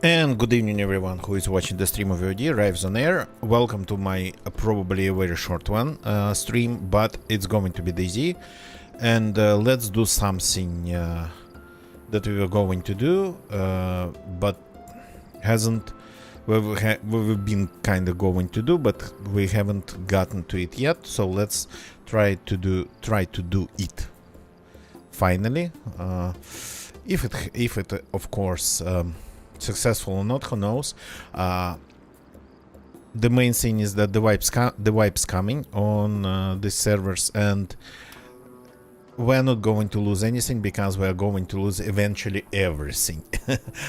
And good evening everyone who is watching the stream of VOD, Rives on Air. Welcome to my probably a very short one stream, but it's going to be DayZ. And let's do something that we were going to do, but hasn't, we've been kind of going to do, but we haven't gotten to it yet. So let's try to do it finally. If it of course successful or not, who knows. The main thing is that the wipe's coming on these servers, and we're not going to lose anything because we're going to lose eventually everything.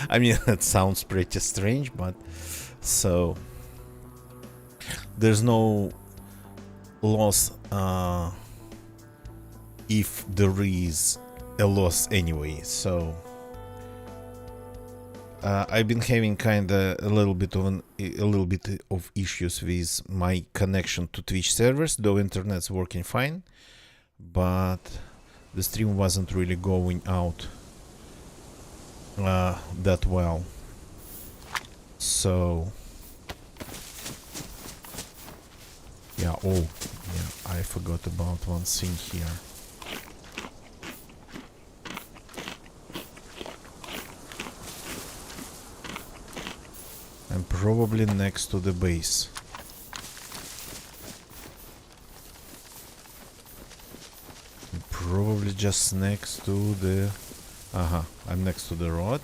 I mean, that sounds pretty strange, but so there's no loss if there is a loss anyway. So I've been having kinda a little bit of issues with my connection to Twitch servers, though internet's working fine, but the stream wasn't really going out that well. So yeah, I forgot about one thing here. I'm probably next to the base. I'm probably just next to the... I'm next to the road.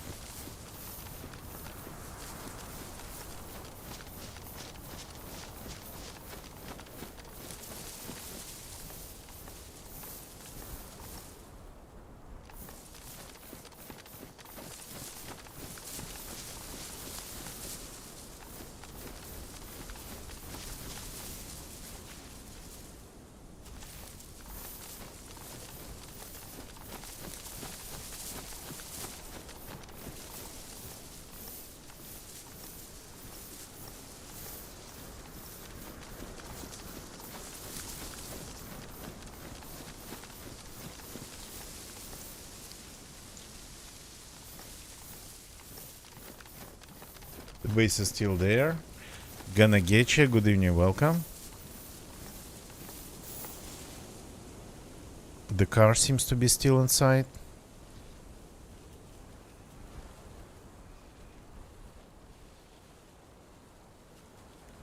The base is still there. Gonna get you. Good evening, welcome. The car seems to be still inside.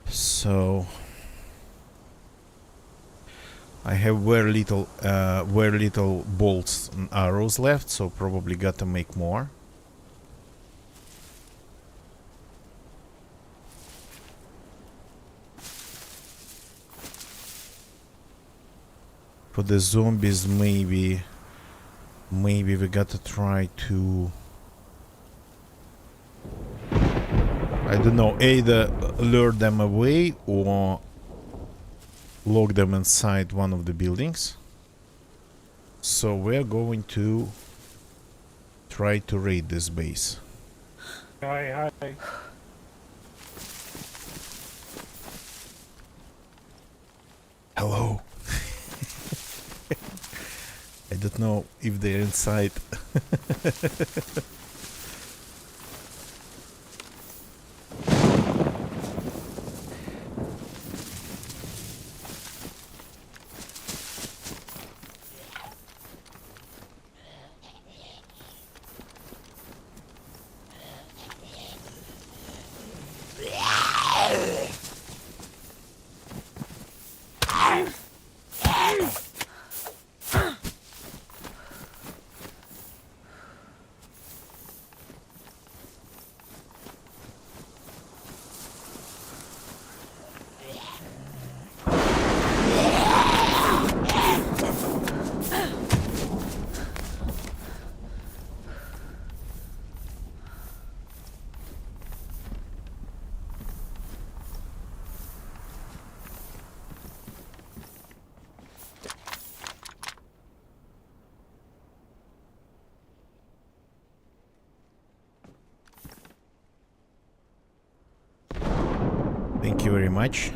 So I have very little bolts and arrows left, so probably gotta make more. For the zombies, maybe we gotta try to, I don't know, either lure them away or lock them inside one of the buildings. So we're going to try to raid this base. Hi. Hello. I don't know if they're inside. Thank you very much.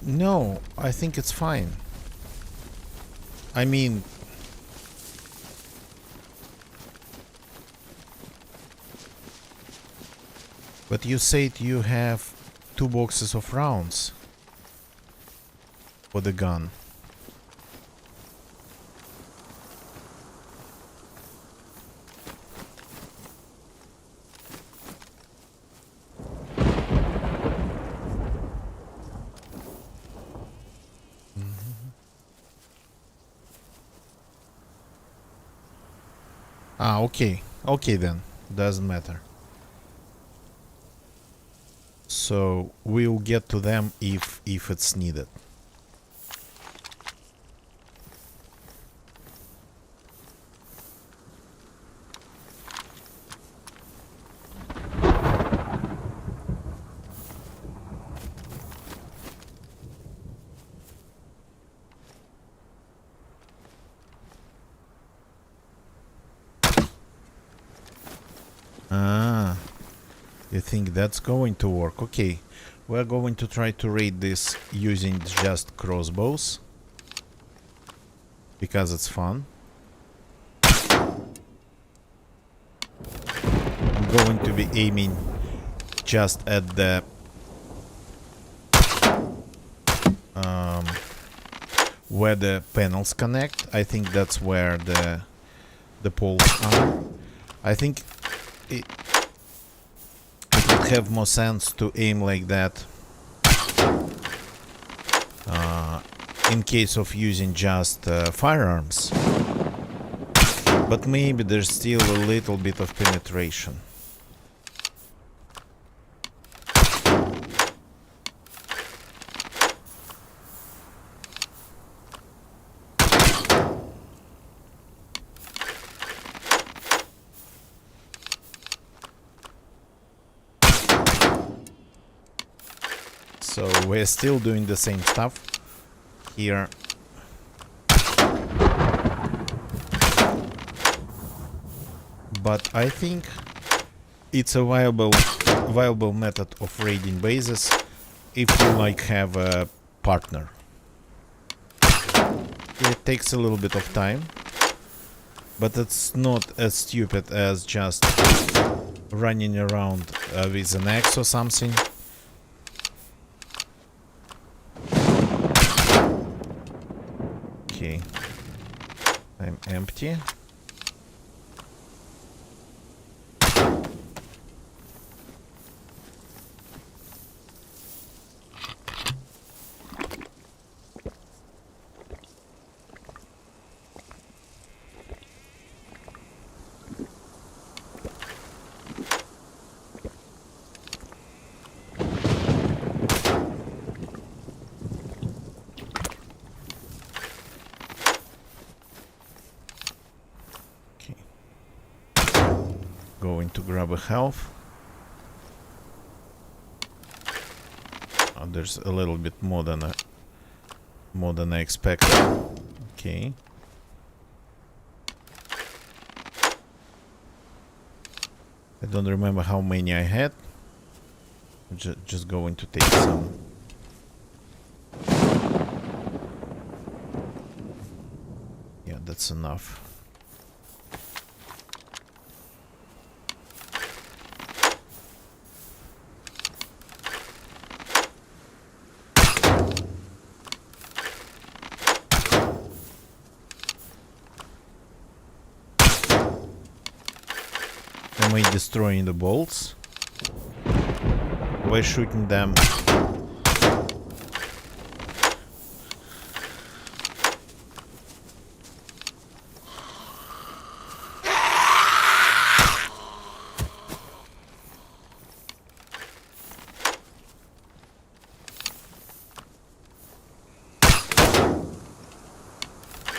No, I think it's fine. I mean... But you said you have 2 boxes of rounds for the gun. Ah, okay. Okay then. Doesn't matter. So we'll get to them if it's needed. Ah, you think that's going to work? Okay, we're going to try to raid this using just crossbows because it's fun. I'm going to be aiming just at the where the panels connect. I think that's where the poles are. I think it would have more sense to aim like that in case of using just firearms. But maybe there's still a little bit of penetration. So we're still doing the same stuff here. But I think it's a viable method of raiding bases if you like have a partner. It takes a little bit of time, but it's not as stupid as just running around with an axe or something. Okay, I'm empty. Going to grab a health. Oh, there's a little bit more than I expected. Okay. I don't remember how many I had. Just going to take some. Yeah, that's enough. Am I destroying the bolts by shooting them?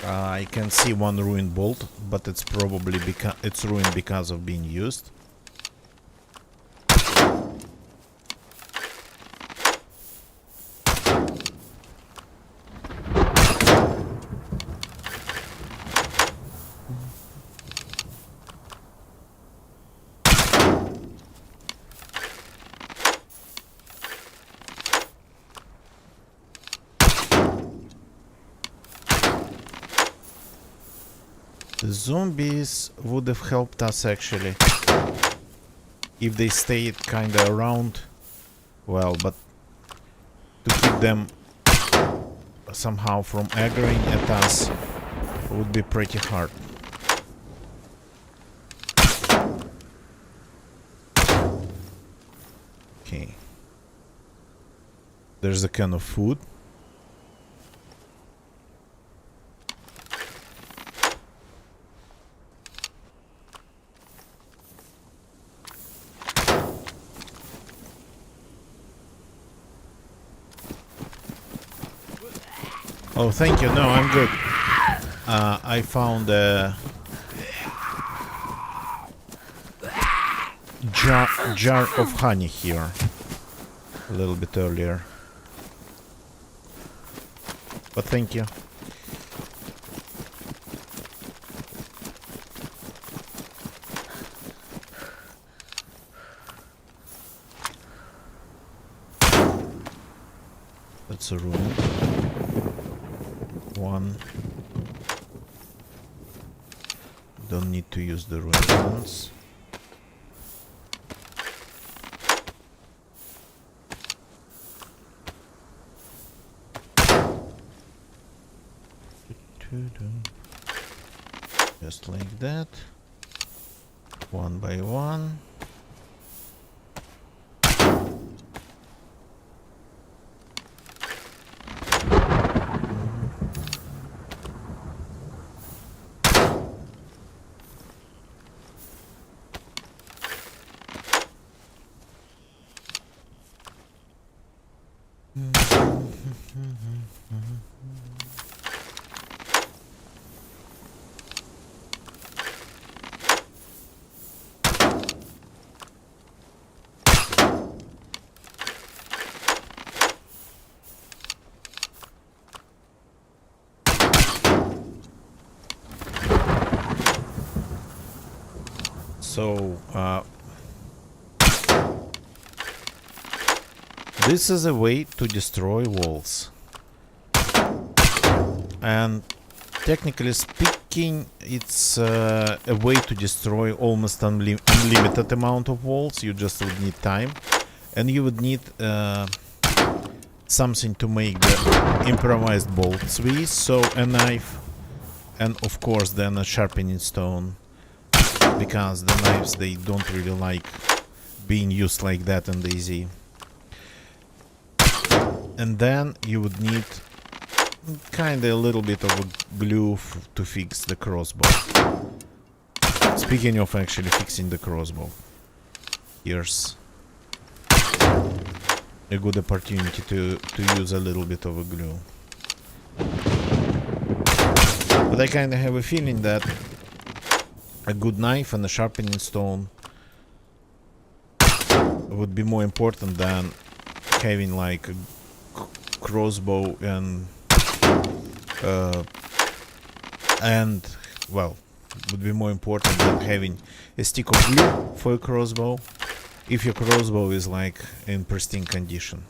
I can see one ruined bolt, but it's probably because it's ruined because of being used. The zombies would have helped us actually if they stayed kinda around. Well, but to keep them somehow from aggroing at us would be pretty hard. Okay. There's a can of food. Oh, thank you. No, I'm good. I found a jar of honey here a little bit earlier. But thank you. That's a room. One. Don't need to use the ruined ones. Just like that. One by one. So, this is a way to destroy walls. And technically speaking, it's a way to destroy almost unlimited amount of walls. You just would need time. And you would need something to make the improvised bolts with. So a knife and of course then a sharpening stone. Because the knives, they don't really like being used like that in DayZ. And then you would need kinda a little bit of a glue to fix the crossbow. Speaking of actually fixing the crossbow, here's a good opportunity to use a little bit of a glue. But I kinda have a feeling that a good knife and a sharpening stone would be more important than having like a crossbow and well, would be more important than having a stick of glue for a crossbow if your crossbow is like in pristine condition.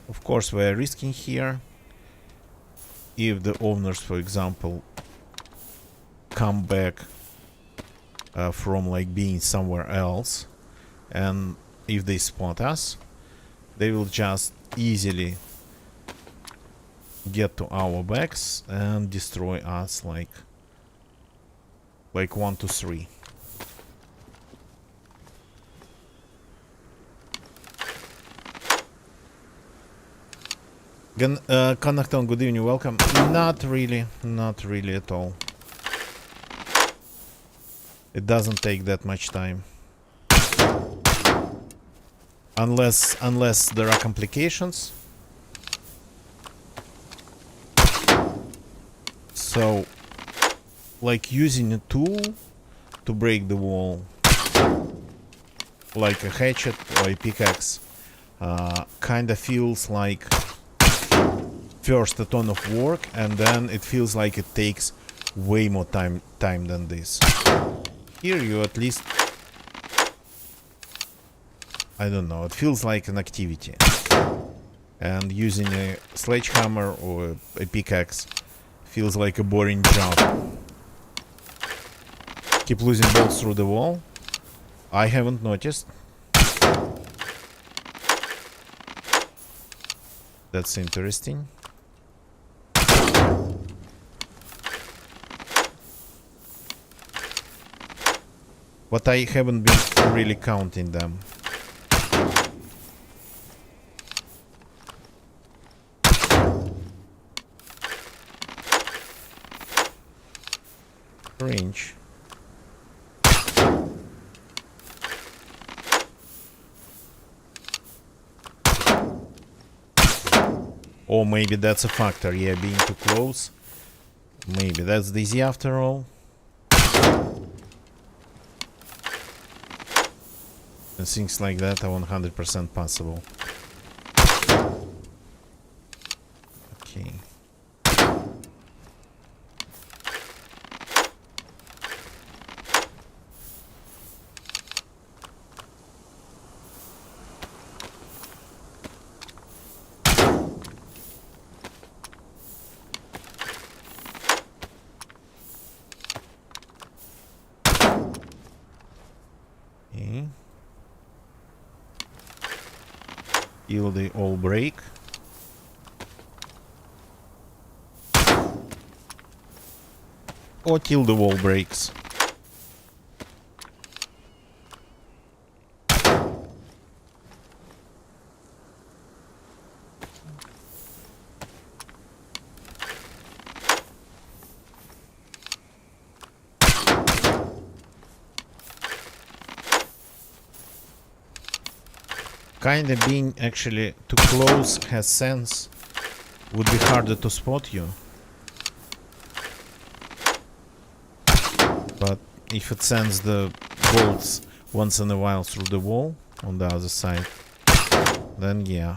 Of course, we're risking here. If the owners, for example, come back from like being somewhere else, and if they spot us, they will just easily get to our backs and destroy us like 1, 2, 3. Connachton, good evening, welcome. Not really at all. It doesn't take that much time. Unless there are complications. So, like using a tool to break the wall, like a hatchet or a pickaxe, Kinda feels like first a ton of work, and then it feels like it takes way more time than this. Here you at least, I don't know, it feels like an activity. And using a sledgehammer or a pickaxe feels like a boring job. Keep losing bolts through the wall. I haven't noticed. That's interesting. But I haven't been really counting them. Range. Or maybe that's a factor, yeah, being too close. Maybe that's easy after all. And things like that are 100% possible. Okay. Okay. Till they all break. Or till the wall breaks. Kinda being actually too close has sense. Would be harder to spot you. But if it sends the bolts once in a while through the wall on the other side, then yeah.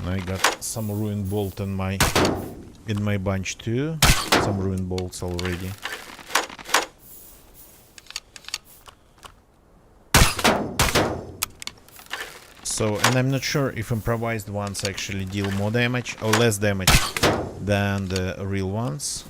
I got some ruined bolt in my bunch too. Some ruined bolts already. So, and I'm not sure if improvised ones actually deal more damage or less damage than the real ones.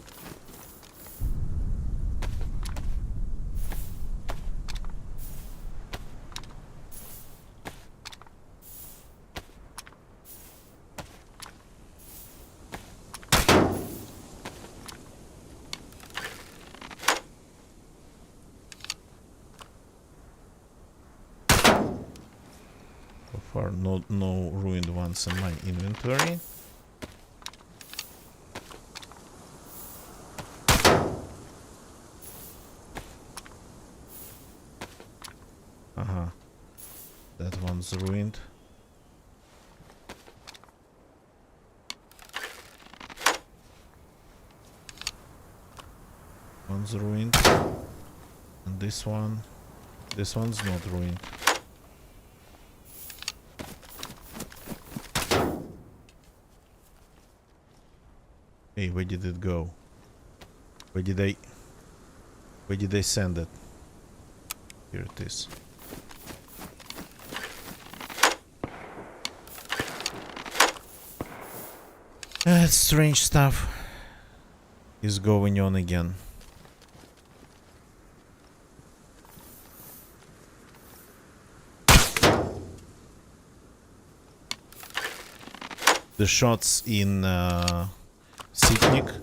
No ruined ones in my inventory. That one's ruined. One's ruined. And this one's not ruined. Hey, where did it go? Where did they send it? Here it is. Strange stuff is going on again. The shots in Sitnik.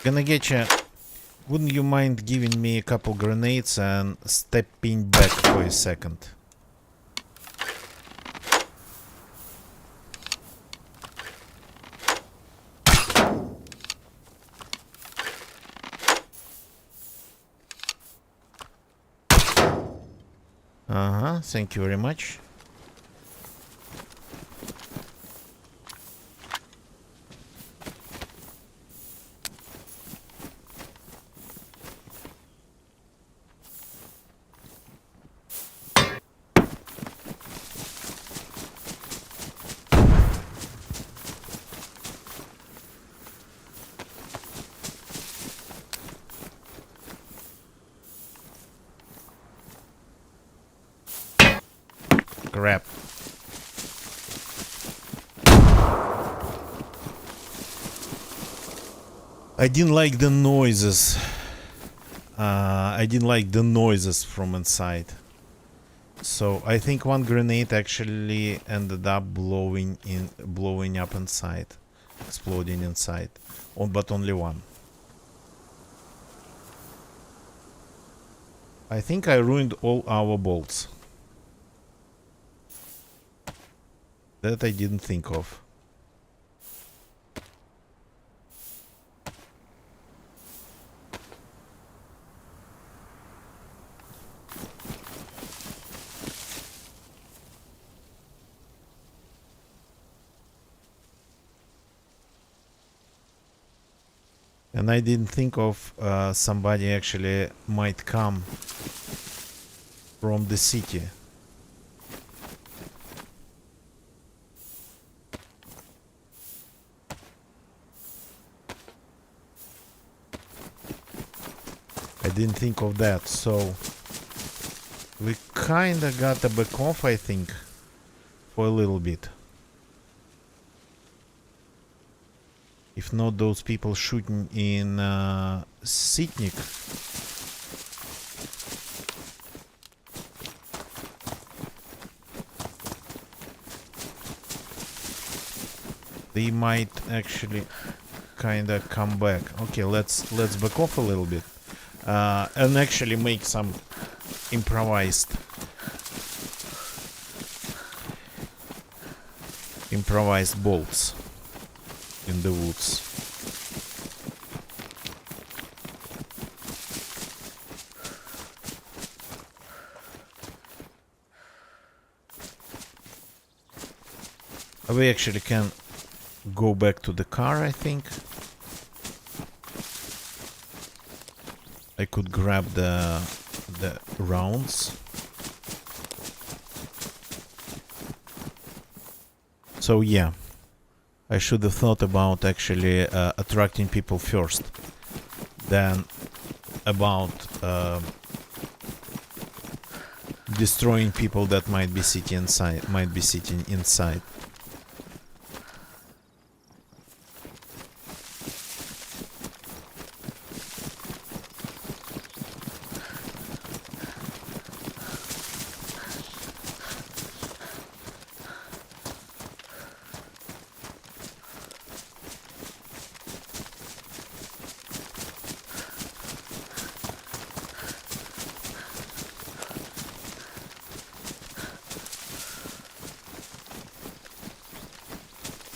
Gonna get ya. Wouldn't you mind giving me a couple grenades and stepping back for a second? Thank you very much. Crap. I didn't like the noises. I didn't like the noises from inside. So I think one grenade actually ended up blowing up inside, exploding inside. But only one. I think I ruined all our bolts. That I didn't think of. And I didn't think of somebody actually might come from the city. I didn't think of that, so we kinda got a back off, I think, for a little bit. If not those people shooting in Sitnik. They might actually kinda come back. Okay, let's back off a little bit. And actually make some improvised bolts in the woods. We actually can go back to the car, I think. I could grab the rounds. So yeah, I should have thought about actually attracting people first, then about destroying people that might be sitting inside.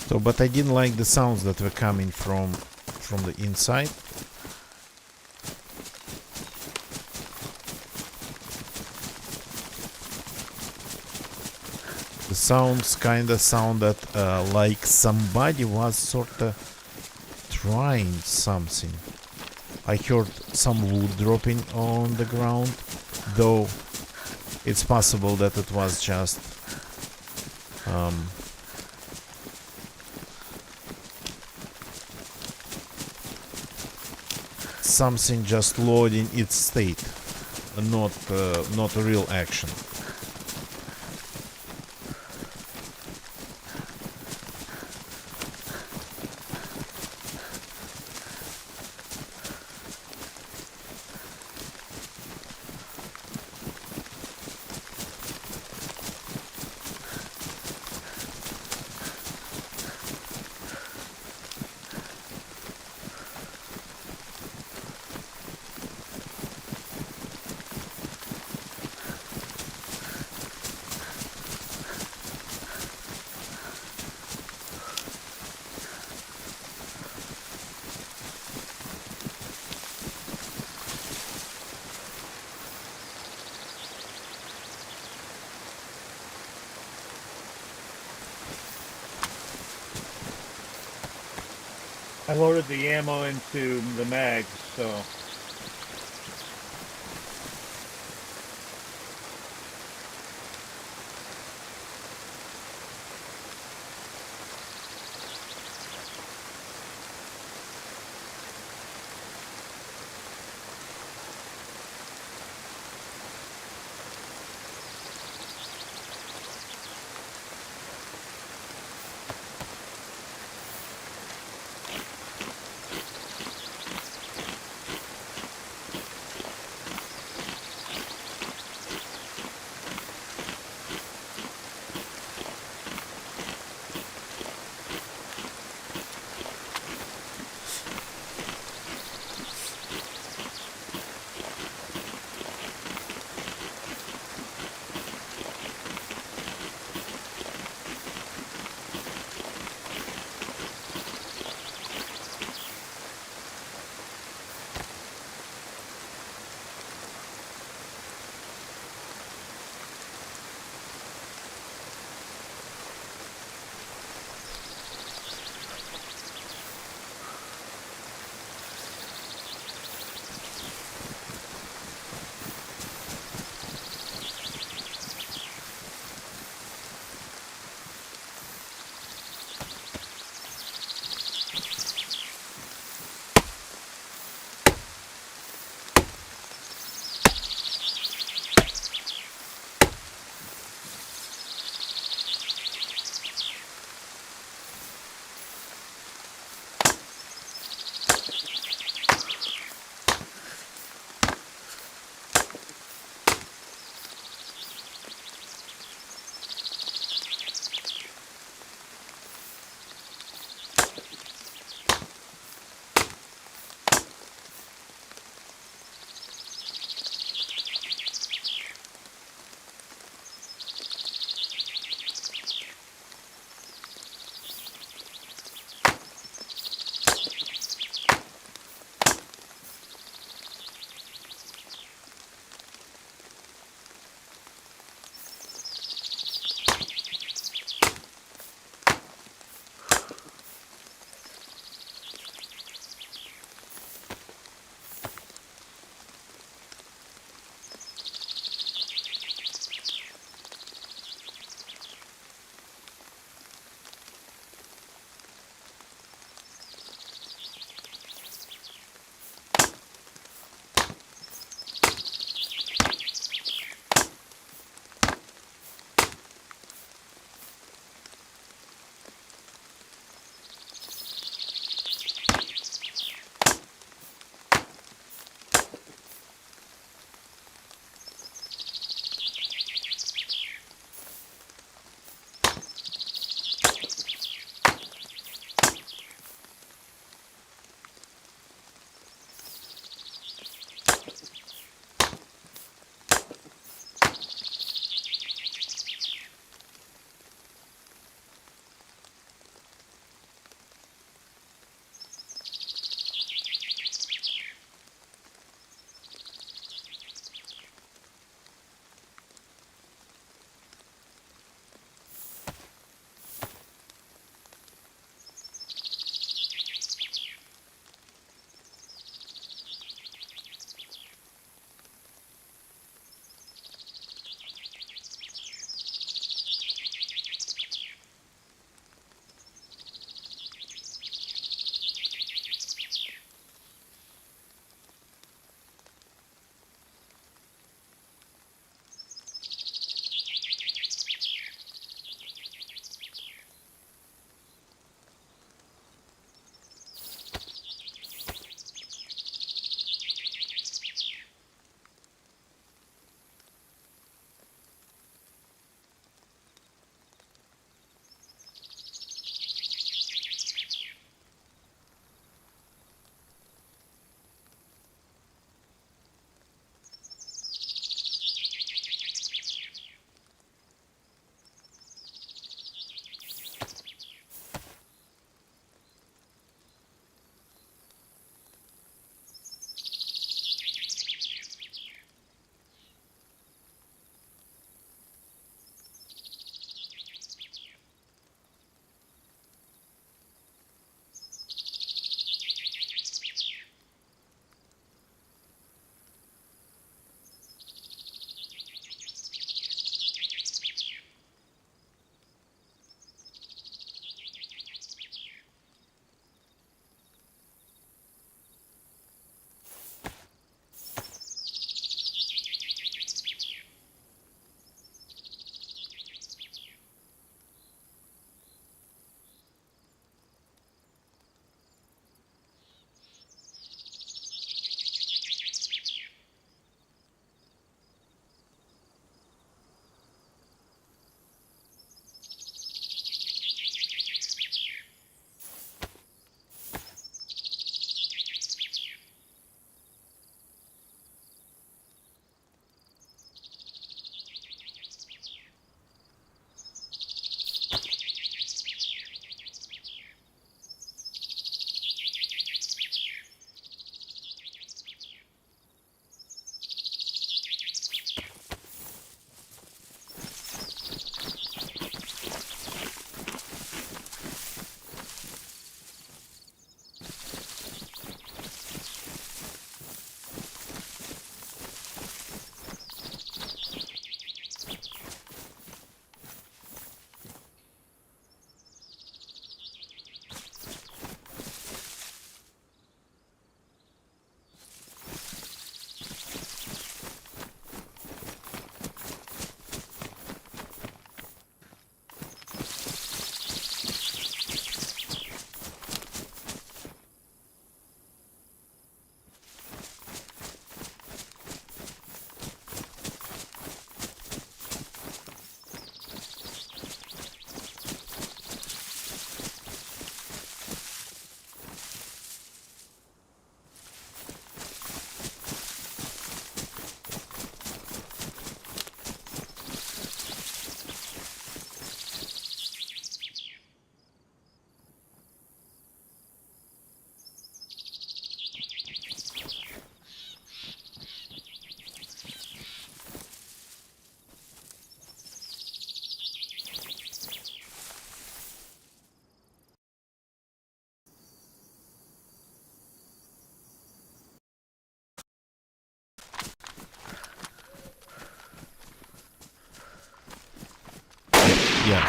So, but I didn't like the sounds that were coming from the inside. The sounds kinda sounded like somebody was sorta trying something. I heard some wood dropping on the ground, though it's possible that it was just something just loading its state, not a real action. I loaded the ammo into the mags, so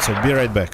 So be right back.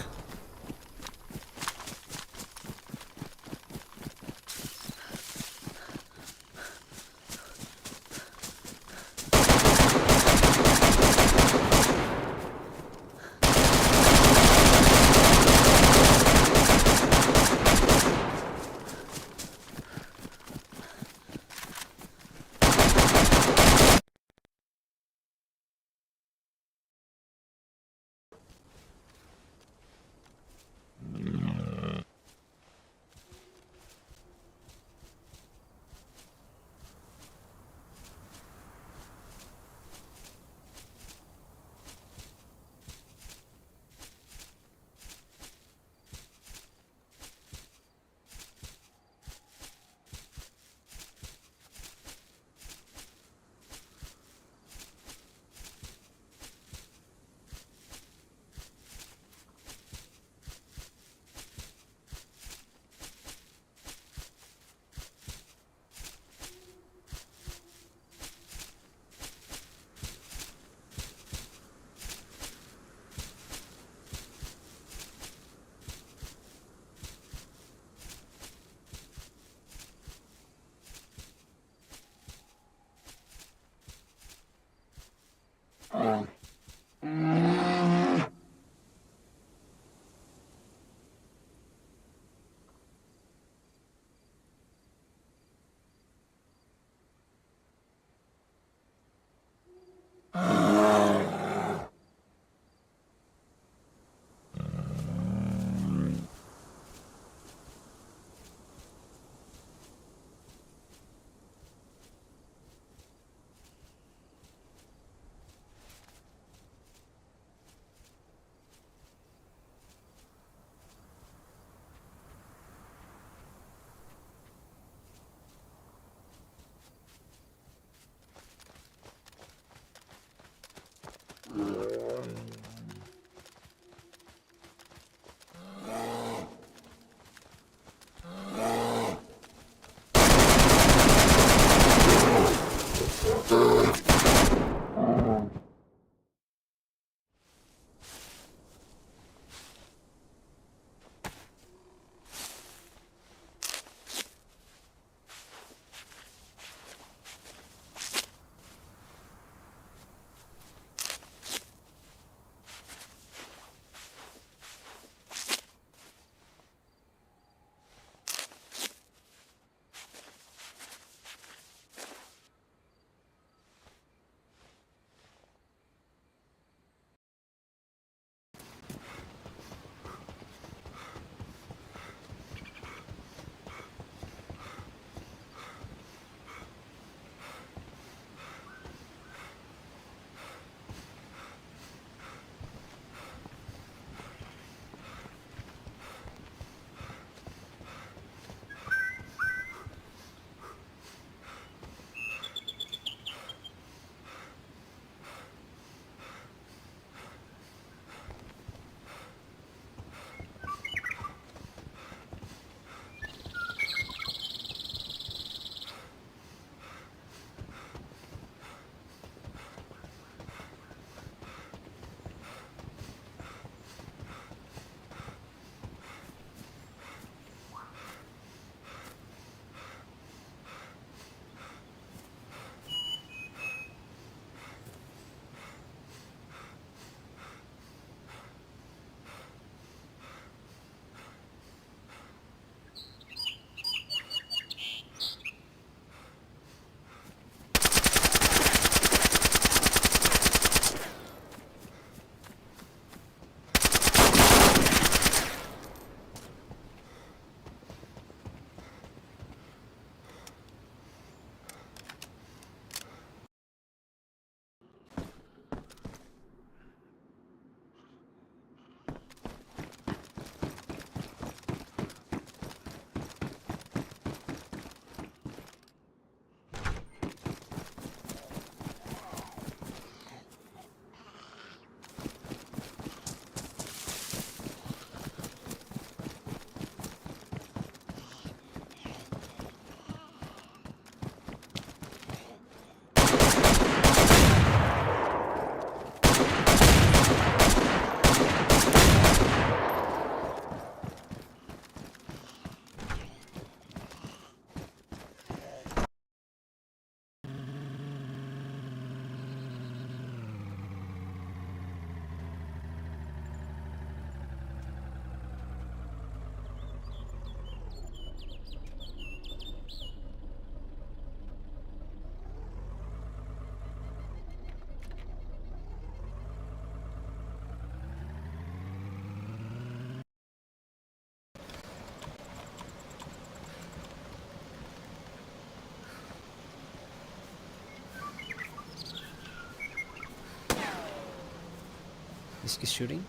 Is he shooting?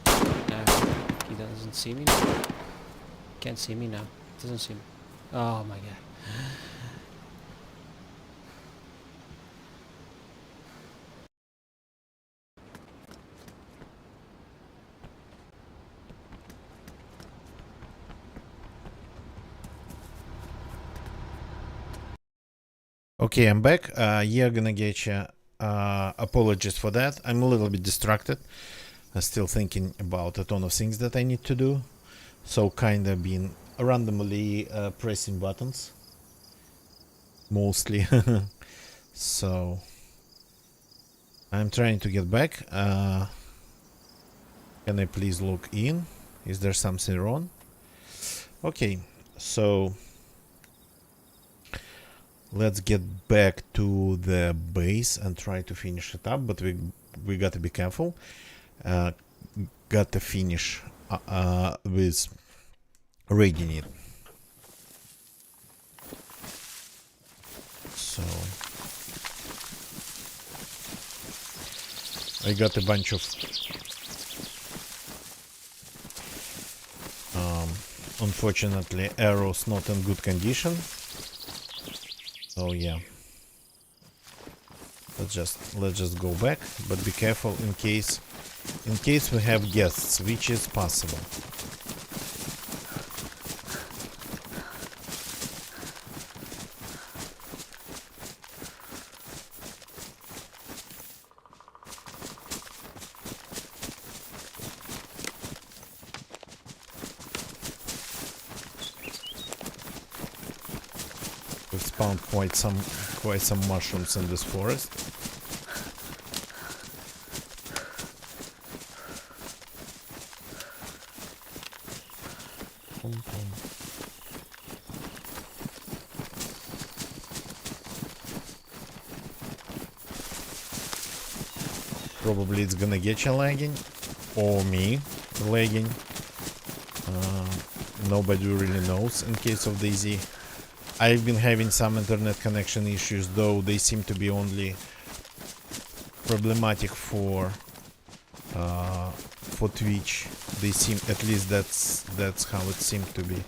He doesn't see me now. Can't see me now. Doesn't see me. Oh my god. Okay, I'm back. Yeah, gonna get you. Apologies for that. I'm a little bit distracted. I'm still thinking about a ton of things that I need to do. So kinda been randomly pressing buttons. Mostly. So I'm trying to get back. Can I please log in? Is there something wrong? Okay, so let's get back to the base and try to finish it up, but we gotta be careful. Gotta finish with raiding it. So I got a bunch of unfortunately arrows not in good condition. So yeah, let's just go back, but be careful in case we have guests, which is possible. We've spawned quite some mushrooms in this forest. Probably it's gonna get you lagging, or me lagging. Nobody really knows in case of DayZ. I've been having some internet connection issues, though they seem to be only problematic for Twitch. They seem, at least that's how it seemed to be.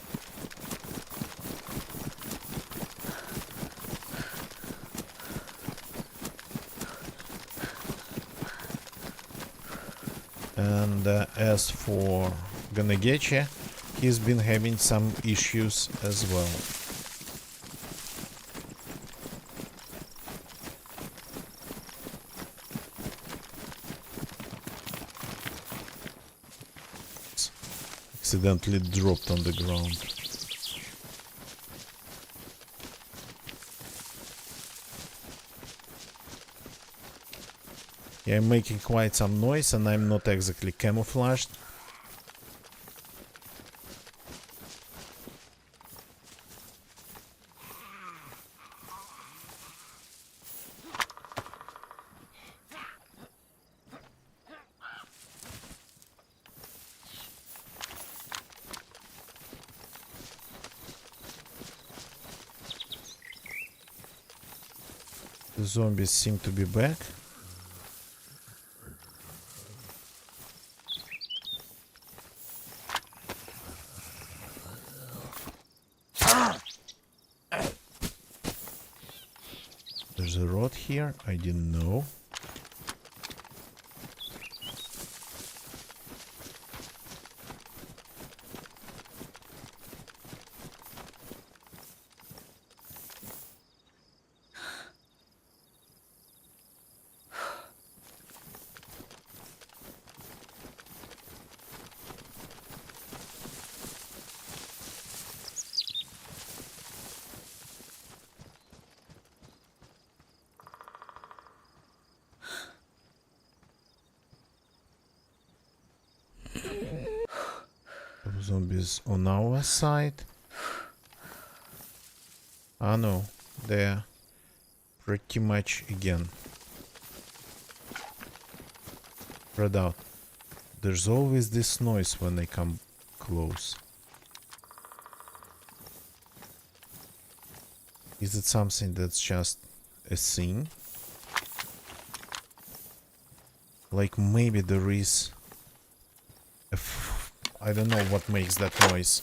And as for Gonna Getcha, he's been having some issues as well. Accidentally dropped on the ground. Yeah, I'm making quite some noise and I'm not exactly camouflaged. The zombies seem to be back. There's a rod here, I didn't know. Zombies on our side. Ah no, they're pretty much again spread out. There's always this noise when they come close. Is it something that's just a thing? Like maybe there is I don't know what makes that noise.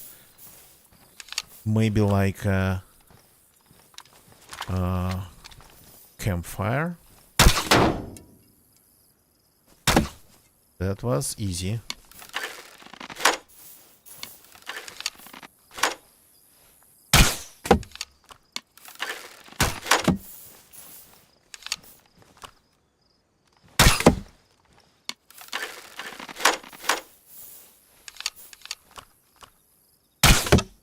Maybe like a campfire. That was easy.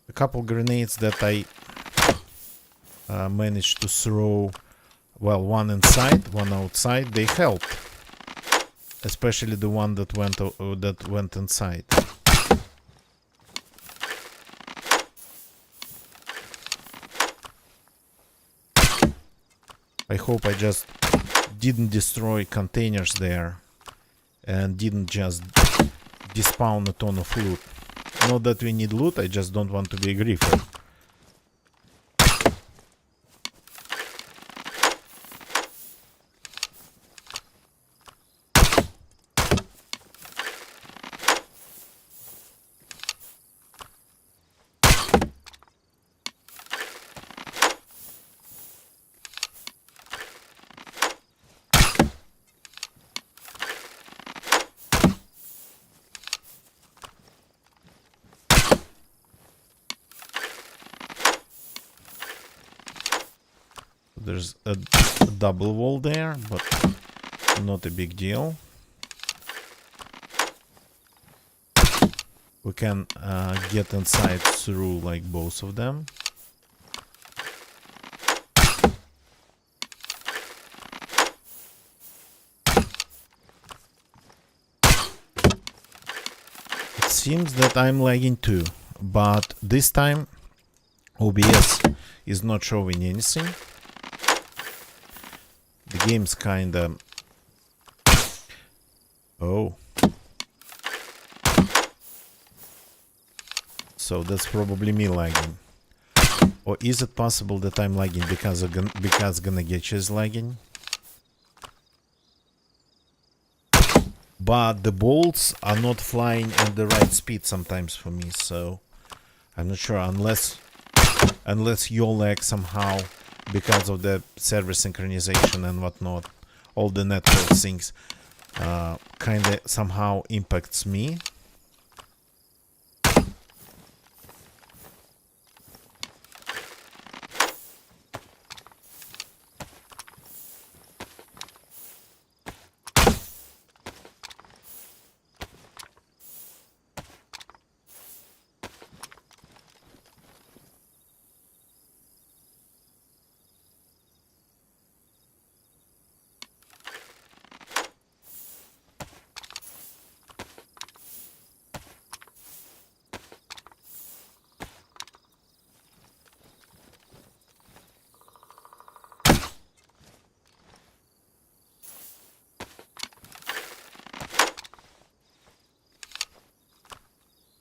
A couple grenades that I managed to throw, well, one inside, one outside, they helped. Especially the one that went inside. I hope I just didn't destroy containers there and didn't just despawn a ton of loot. Not that we need loot, I just don't want to be a griefer. There's a double wall there, but not a big deal. We can get inside through like both of them. It seems that I'm lagging too, but this time OBS is not showing anything. The game's kinda... Oh. So that's probably me lagging. Or is it possible that I'm lagging because Gonna Getcha is lagging? But the bolts are not flying at the right speed sometimes for me, so I'm not sure, unless your lag somehow, because of the server synchronization and whatnot, all the network things kinda somehow impacts me.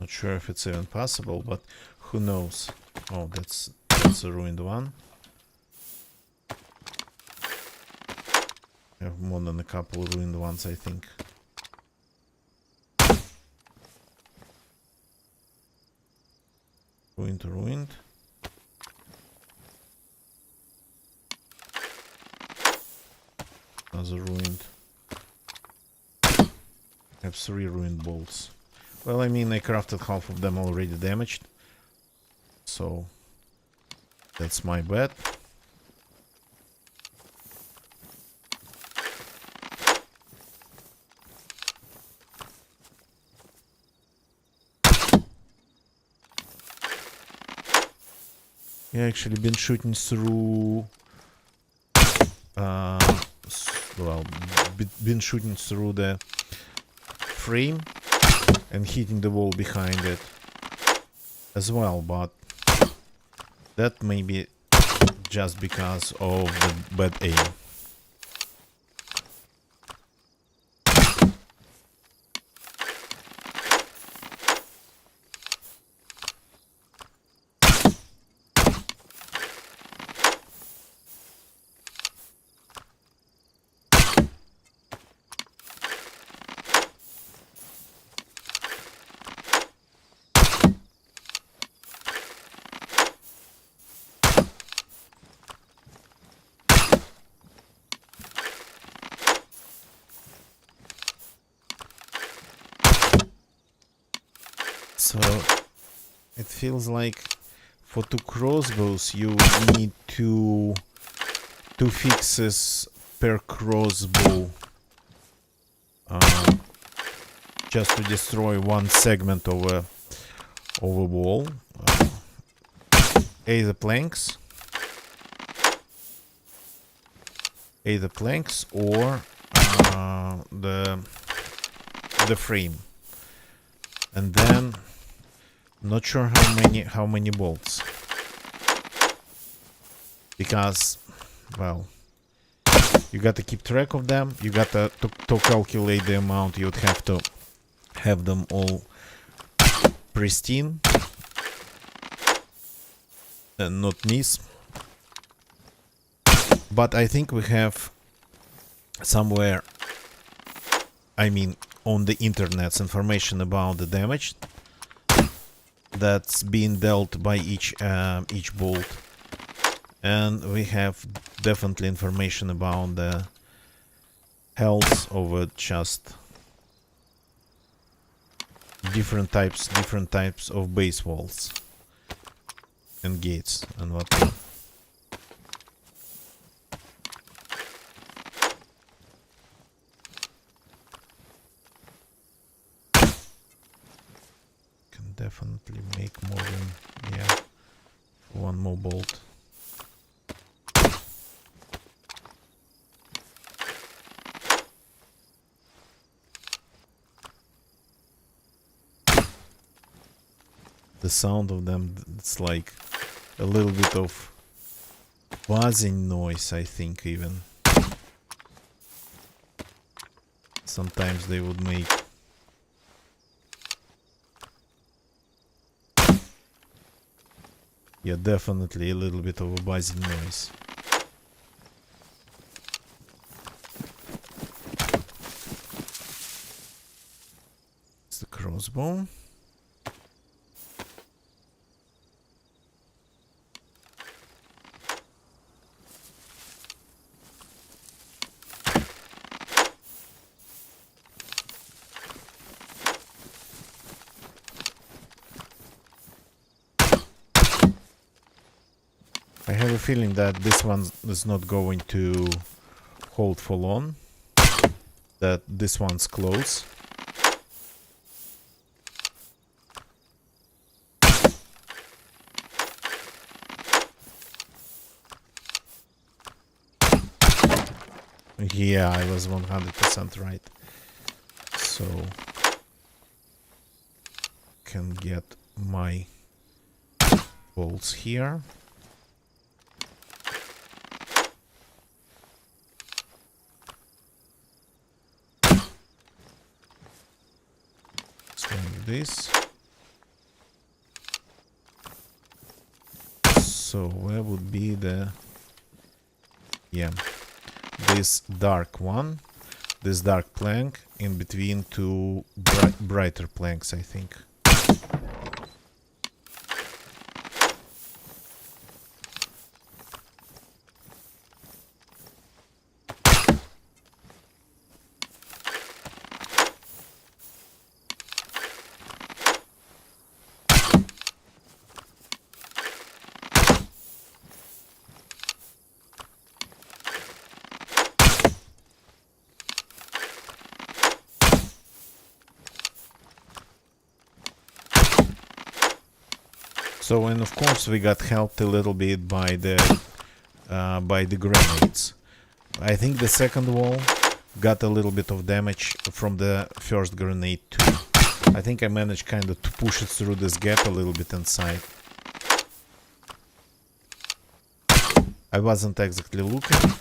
Not sure if it's even possible, but who knows. Oh, that's a ruined one. I have more than a couple ruined ones, I think. Ruined. Another ruined. I have 3 ruined bolts. Well, I mean, I crafted half of them already damaged. So, that's my bet. Yeah, actually been shooting through... been shooting through the frame and hitting the wall behind it as well, but that may be just because of the bad aim. So it feels like for 2 crossbows you need two fixes per crossbow just to destroy one segment of a wall. Either planks or the frame, and then not sure how many bolts, because well, you gotta keep track of them. You gotta to calculate the amount. You'd have to have them all pristine and not miss. But I think we have somewhere, I mean on the internet's, information about the damage that's being dealt by each bolt, and we have definitely information about the health of just different types of base walls and gates and whatnot. Can definitely make more room, yeah, one more bolt. The sound of them, it's like a little bit of buzzing noise, I think, even. Sometimes they would make. Yeah, definitely a little bit of a buzzing noise. It's the crossbow. I have a feeling that this one is not going to hold for long, that this one's close. Yeah, I was 100% right. So, can get my bolts here. This. So where would be the, yeah, this dark one, this dark plank in between two brighter planks, I think. So, and of course we got helped a little bit by the grenades. I think the second wall got a little bit of damage from the first grenade too. I think I managed kind of to push it through this gap a little bit inside. I wasn't exactly looking.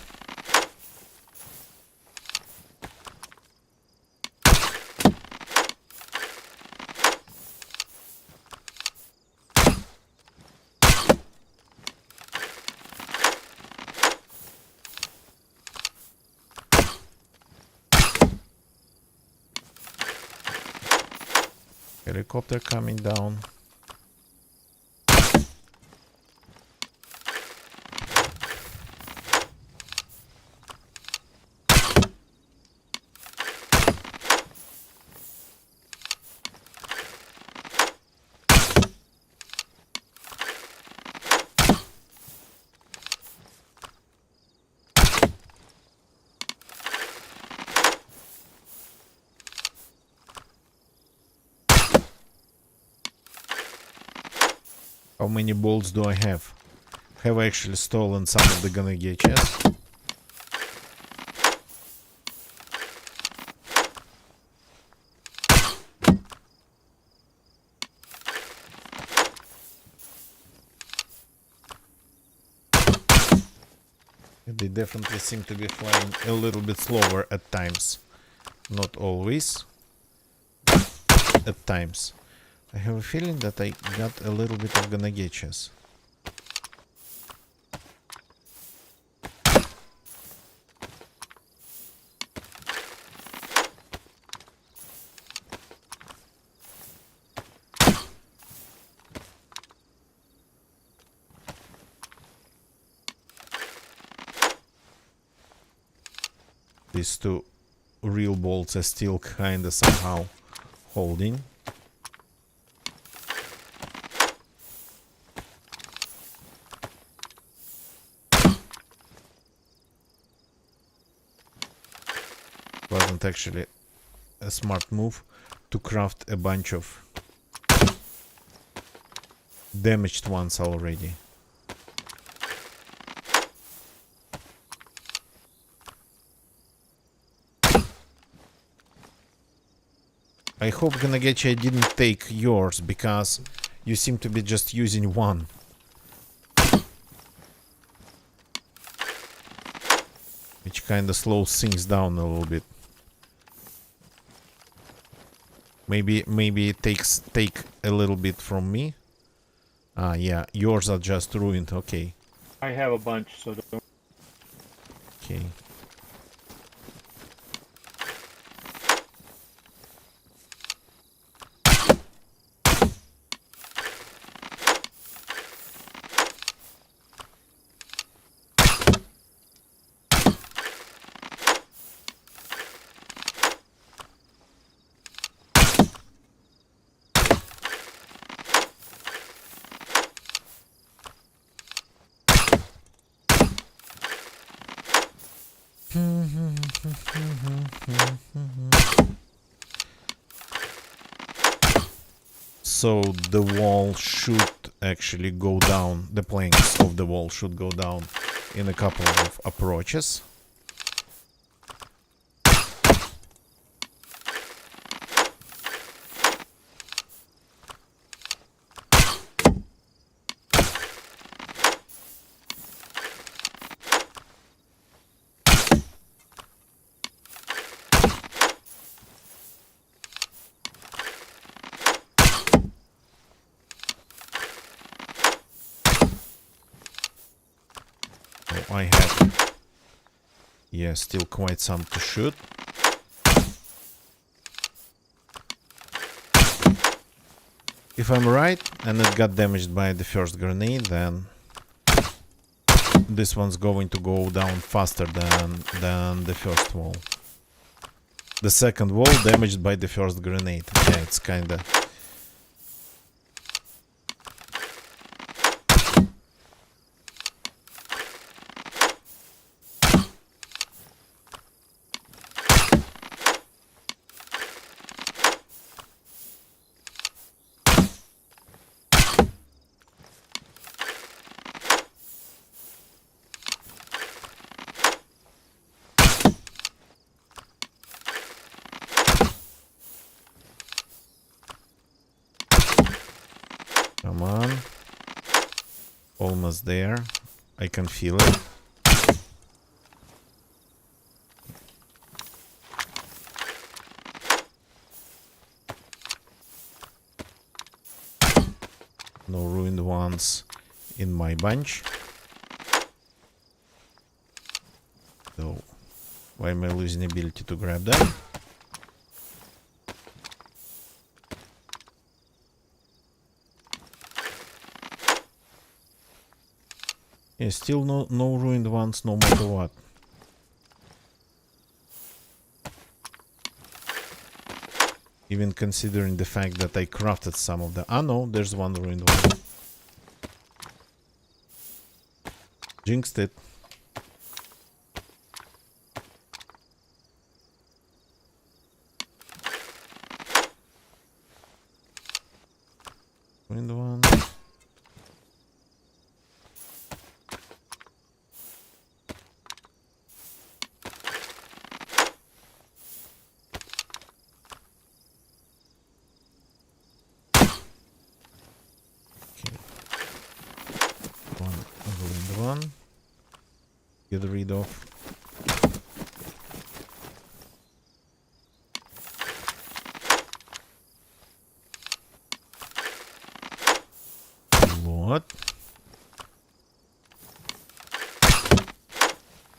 Helicopter coming down. How many bolts do I have? Have I actually stolen some of the gonna chests? They definitely seem to be flying a little bit slower at times. Not always. At times. I have a feeling that I got a little bit of gonna chests. These two real bolts are still kinda somehow holding. Wasn't actually a smart move to craft a bunch of damaged ones already. I hope Ganagechi I didn't take yours, because you seem to be just using one. Which kinda slows things down a little bit. Maybe it take a little bit from me. Ah, yeah, yours are just ruined. Okay. I have a bunch, so don't. Okay. So the wall should actually go down, the planks of the wall should go down in a couple of approaches. I have, yeah, still quite some to shoot. If I'm right, and it got damaged by the first grenade, then this one's going to go down faster than the first wall. The second wall damaged by the first grenade. Yeah, it's kinda... Come on. Almost there. I can feel it. No ruined ones in my bunch. So, why am I losing ability to grab them? Yeah, still no ruined ones, no matter what. Even considering the fact that I crafted some of the... Ah no, there's one ruined one. Jinxed it. Ruined one. get rid of. What?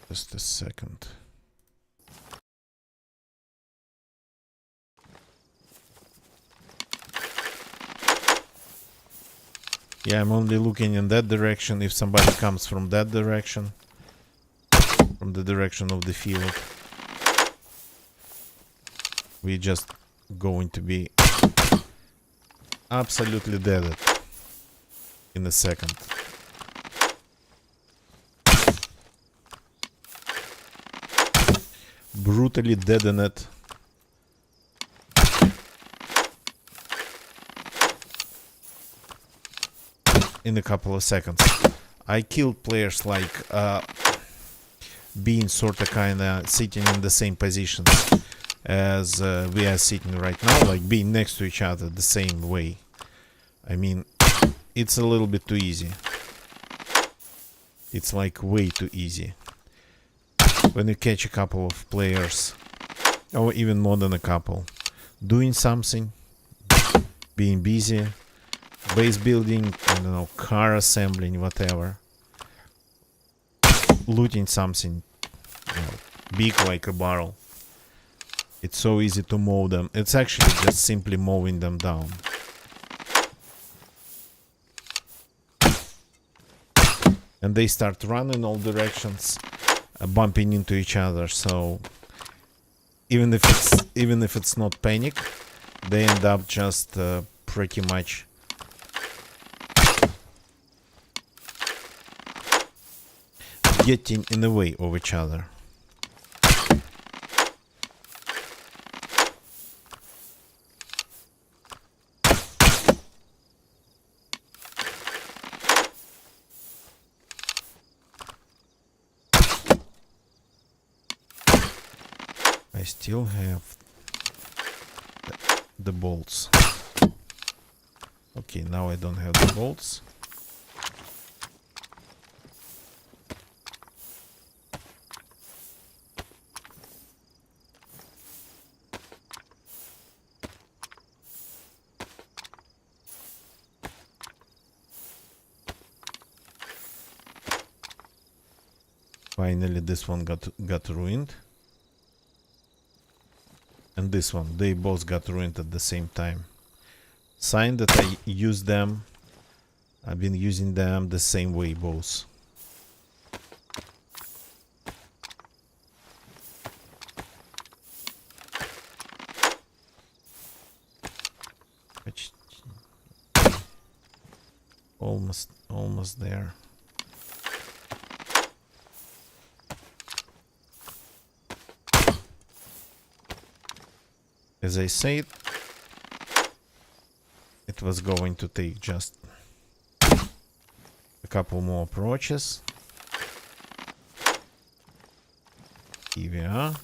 Just a second. Yeah, I'm only looking in that direction if somebody comes from that direction. From the direction of the field. We're just going to be absolutely dead in a second. Brutally deaden it. In a couple of seconds. I killed players like being sorta kinda sitting in the same positions as we are sitting right now, like being next to each other the same way. I mean, it's a little bit too easy. It's like way too easy. When you catch a couple of players, or even more than a couple, doing something, being busy, base building, I don't know, car assembling, whatever, looting something, you know, big like a barrel. It's so easy to mow them. It's actually just simply mowing them down. And they start running all directions, bumping into each other. So even if it's not panic, they end up just pretty much getting in the way of each other. I still have the bolts. Okay, now I don't have the bolts. Finally, this one got ruined. And this one, they both got ruined at the same time. Sign that I use them. I've been using them the same way both. Almost there. As I said, it was going to take just a couple more approaches. Here we are.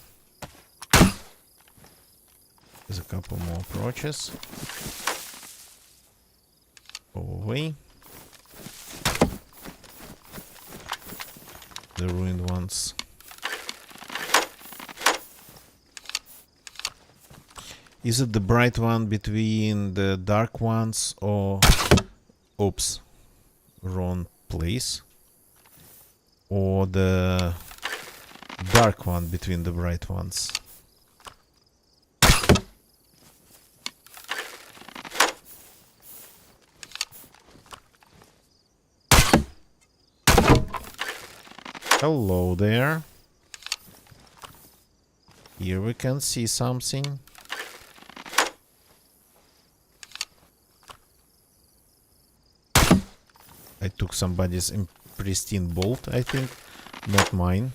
There's a couple more approaches. Go away. The ruined ones. Is it the bright one between the dark ones or... Oops. Wrong place. Or the dark one between the bright ones? Hello there. Here we can see something. I took somebody's pristine bolt, I think, not mine.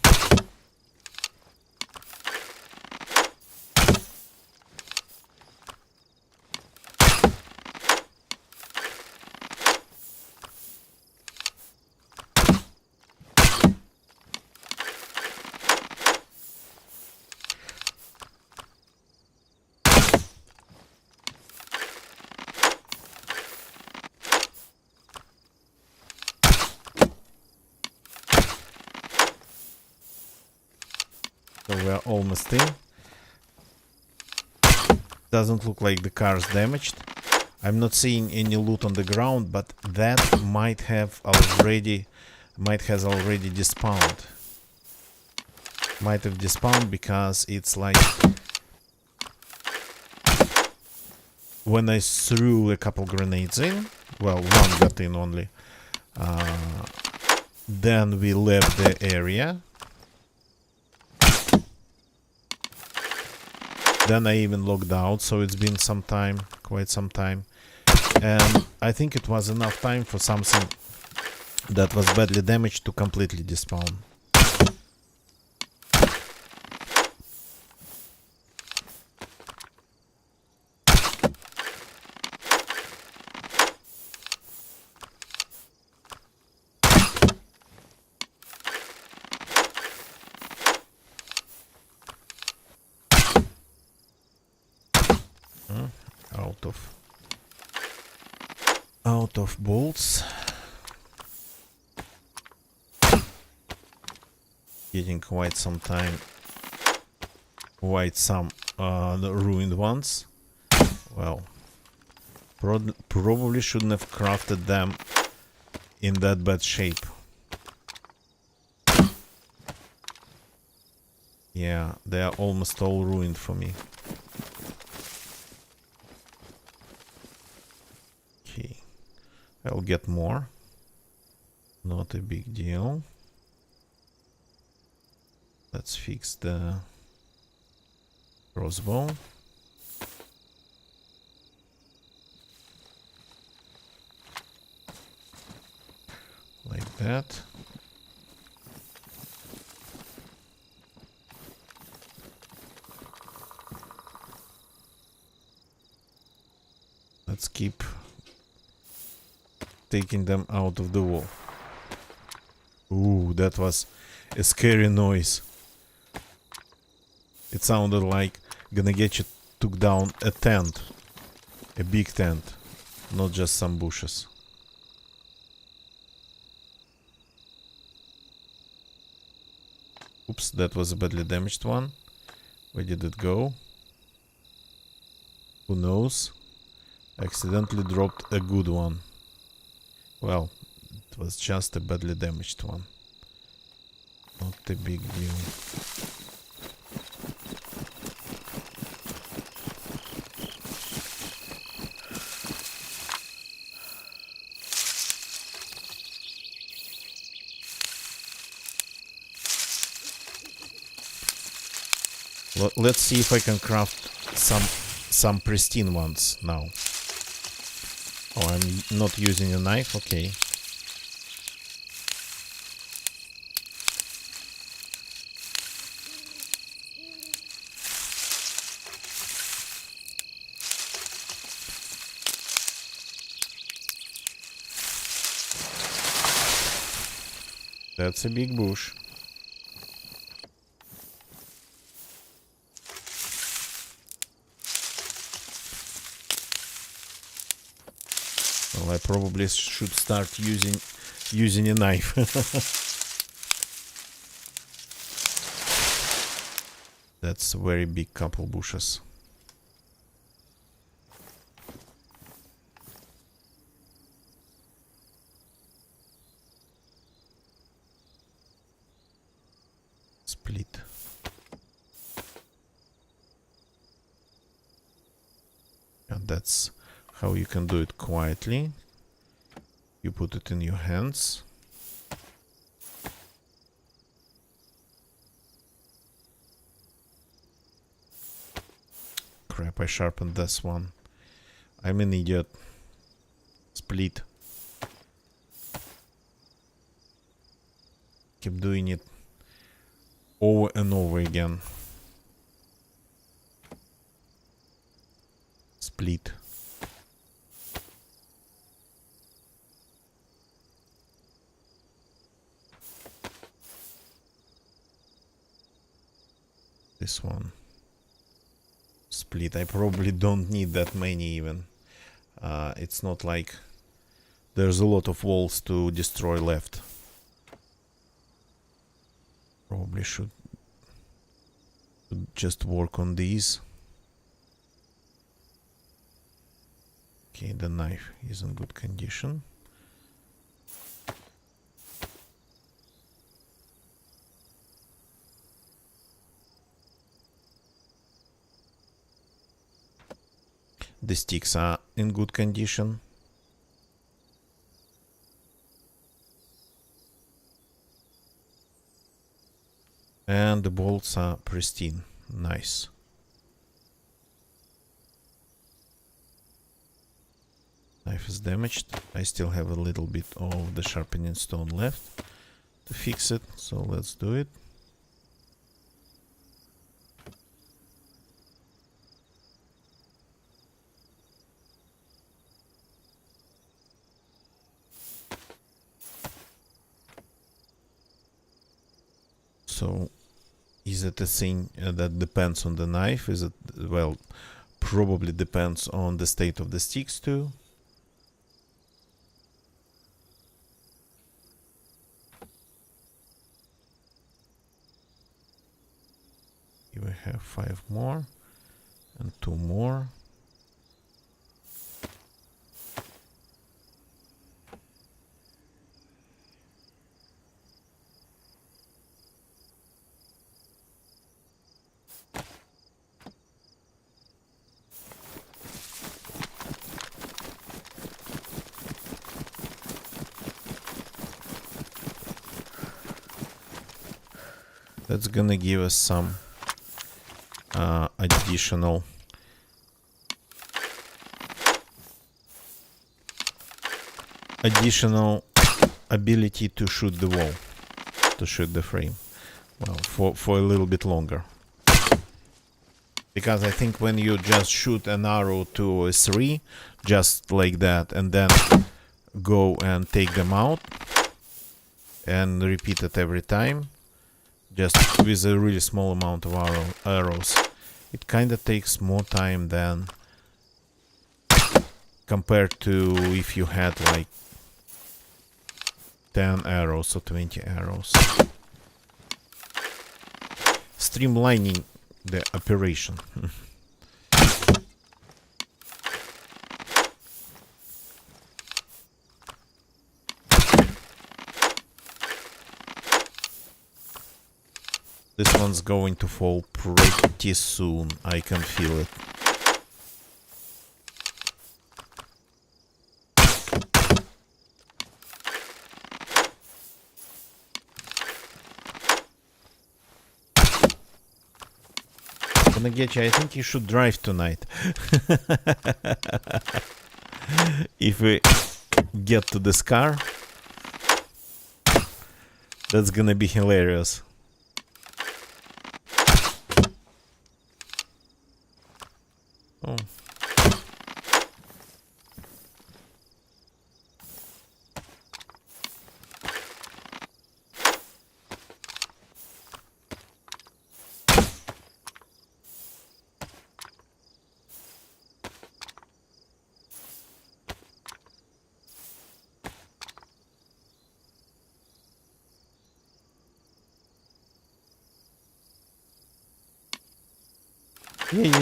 So we are almost in. Doesn't look like the car's damaged. I'm not seeing any loot on the ground, but that has already despawned. Might have despawned because it's like when I threw a couple grenades in, well, one got in only. Then we left the area. Then I even logged out, so it's been some time, quite some time. And I think it was enough time for something that was badly damaged to completely despawn. Out of bolts. Getting quite some time. Quite some the ruined ones. Well, probably shouldn't have crafted them in that bad shape. Yeah, they are almost all ruined for me. Okay, I'll get more. Not a big deal. Let's fix the crossbow. Like that. Let's keep taking them out of the wall. Ooh, that was a scary noise. It sounded like Gonna Getcha took down a tent. A big tent. Not just some bushes. Oops, that was a badly damaged one. Where did it go? Who knows? Accidentally dropped a good one. Well, it was just a badly damaged one. Not a big deal. Let's see if I can craft some pristine ones now. Oh, I'm not using a knife, okay. That's a big bush. Well, I probably should start using a knife. That's a very big couple bushes. Split. And that's how you can do it quietly. You put it in your hands. Crap, I sharpened this one. I'm an idiot. Split. Keep doing it over and over again. Split. This one. Split. I probably don't need that many even. It's not like there's a lot of walls to destroy left. Probably should Just work on these. Okay, the knife is in good condition. The sticks are in good condition. And the bolts are pristine. Nice. Knife is damaged. I still have a little bit of the sharpening stone left to fix it, so let's do it. So, is it a thing that depends on the knife? Is it, well, probably depends on the state of the sticks too. Here we have 5 more and 2 more. That's gonna give us some additional ability to shoot the wall, to shoot the frame. Well, for a little bit longer. Because I think when you just shoot an arrow to a 3, just like that, and then go and take them out, and repeat it every time, just with a really small amount of arrows, it kinda takes more time than compared to if you had like 10 arrows or 20 arrows. Streamlining the operation. This one's going to fall pretty soon. I can feel it. Nagechi, I think you should drive tonight. If we get to this car, that's gonna be hilarious. Oh.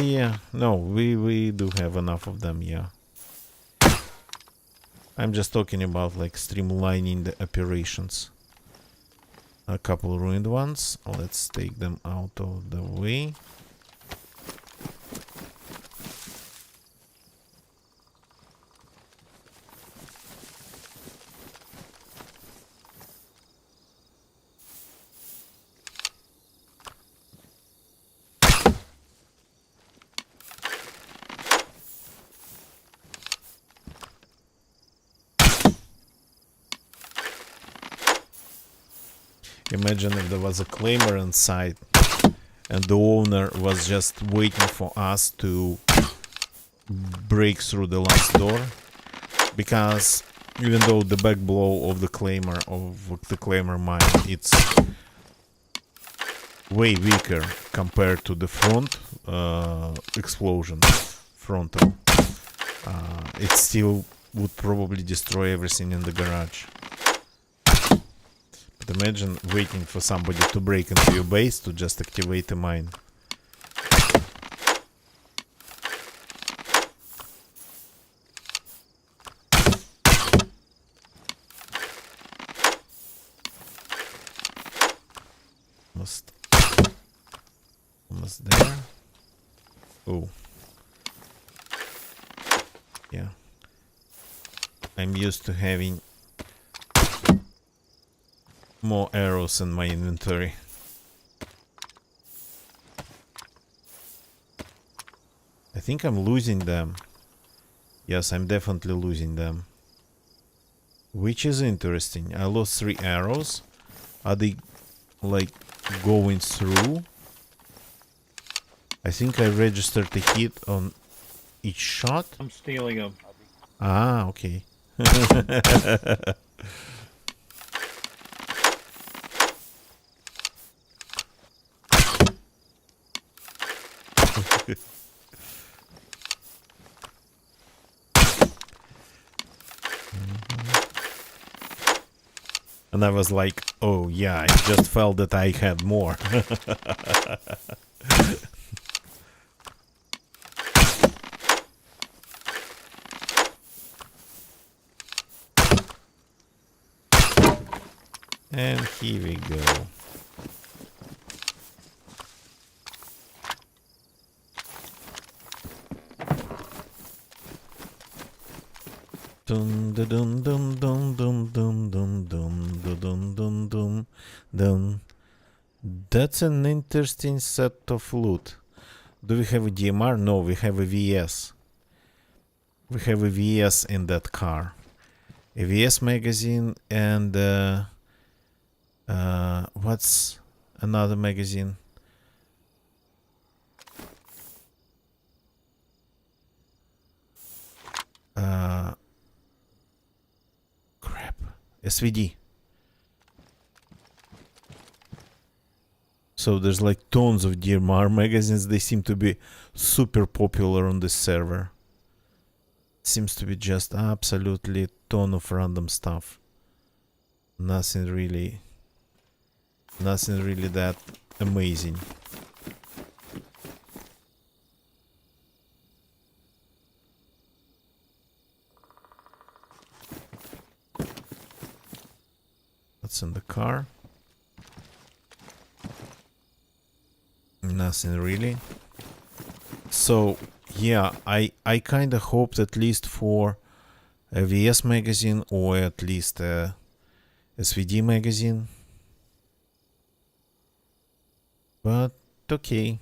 Yeah. No, we do have enough of them, yeah. I'm just talking about like streamlining the operations. A couple ruined ones. Let's take them out of the way. Imagine if there was a claimer inside and the owner was just waiting for us to break through the last door, because even though the back blow of the claimer mine, it's way weaker compared to the front explosion frontal, it still would probably destroy everything in the garage. But imagine waiting for somebody to break into your base to just activate a mine. Almost there. Oh. Yeah. I'm used to having more arrows in my inventory. I think I'm losing them. Yes, I'm definitely losing them. Which is interesting. I lost 3 arrows. Are they like going through? I think I registered a hit on each shot. I'm stealing them. Ah, okay. And I was like, oh yeah, I just felt that I had more. And here we go. Dun dun dun dun dun dun dun dun dun dun dun dun dun. That's an interesting set of loot. Do we have a DMR? No, we have a VS. We have a VS in that car. A VS magazine and what's another magazine? Crap. SVD. So there's like tons of DMR magazines. They seem to be super popular on this server. Seems to be just absolutely a ton of random stuff. Nothing really that amazing. What's in the car? Nothing really. So yeah, I kind of hoped at least for a VS magazine or at least a SVD magazine. But okay.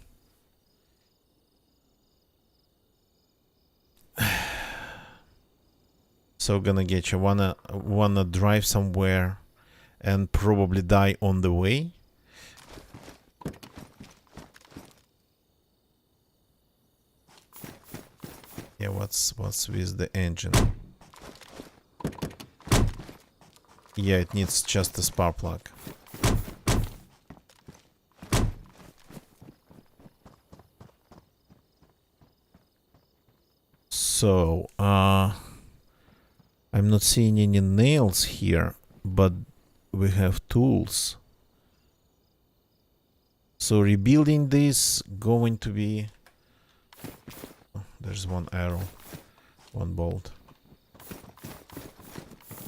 So gonna get you wanna drive somewhere and probably die on the way. Yeah, what's with the engine? Yeah, it needs just a spark plug. So, I'm not seeing any nails here, but we have tools. So rebuilding this going to be... Oh, there's one arrow, one bolt.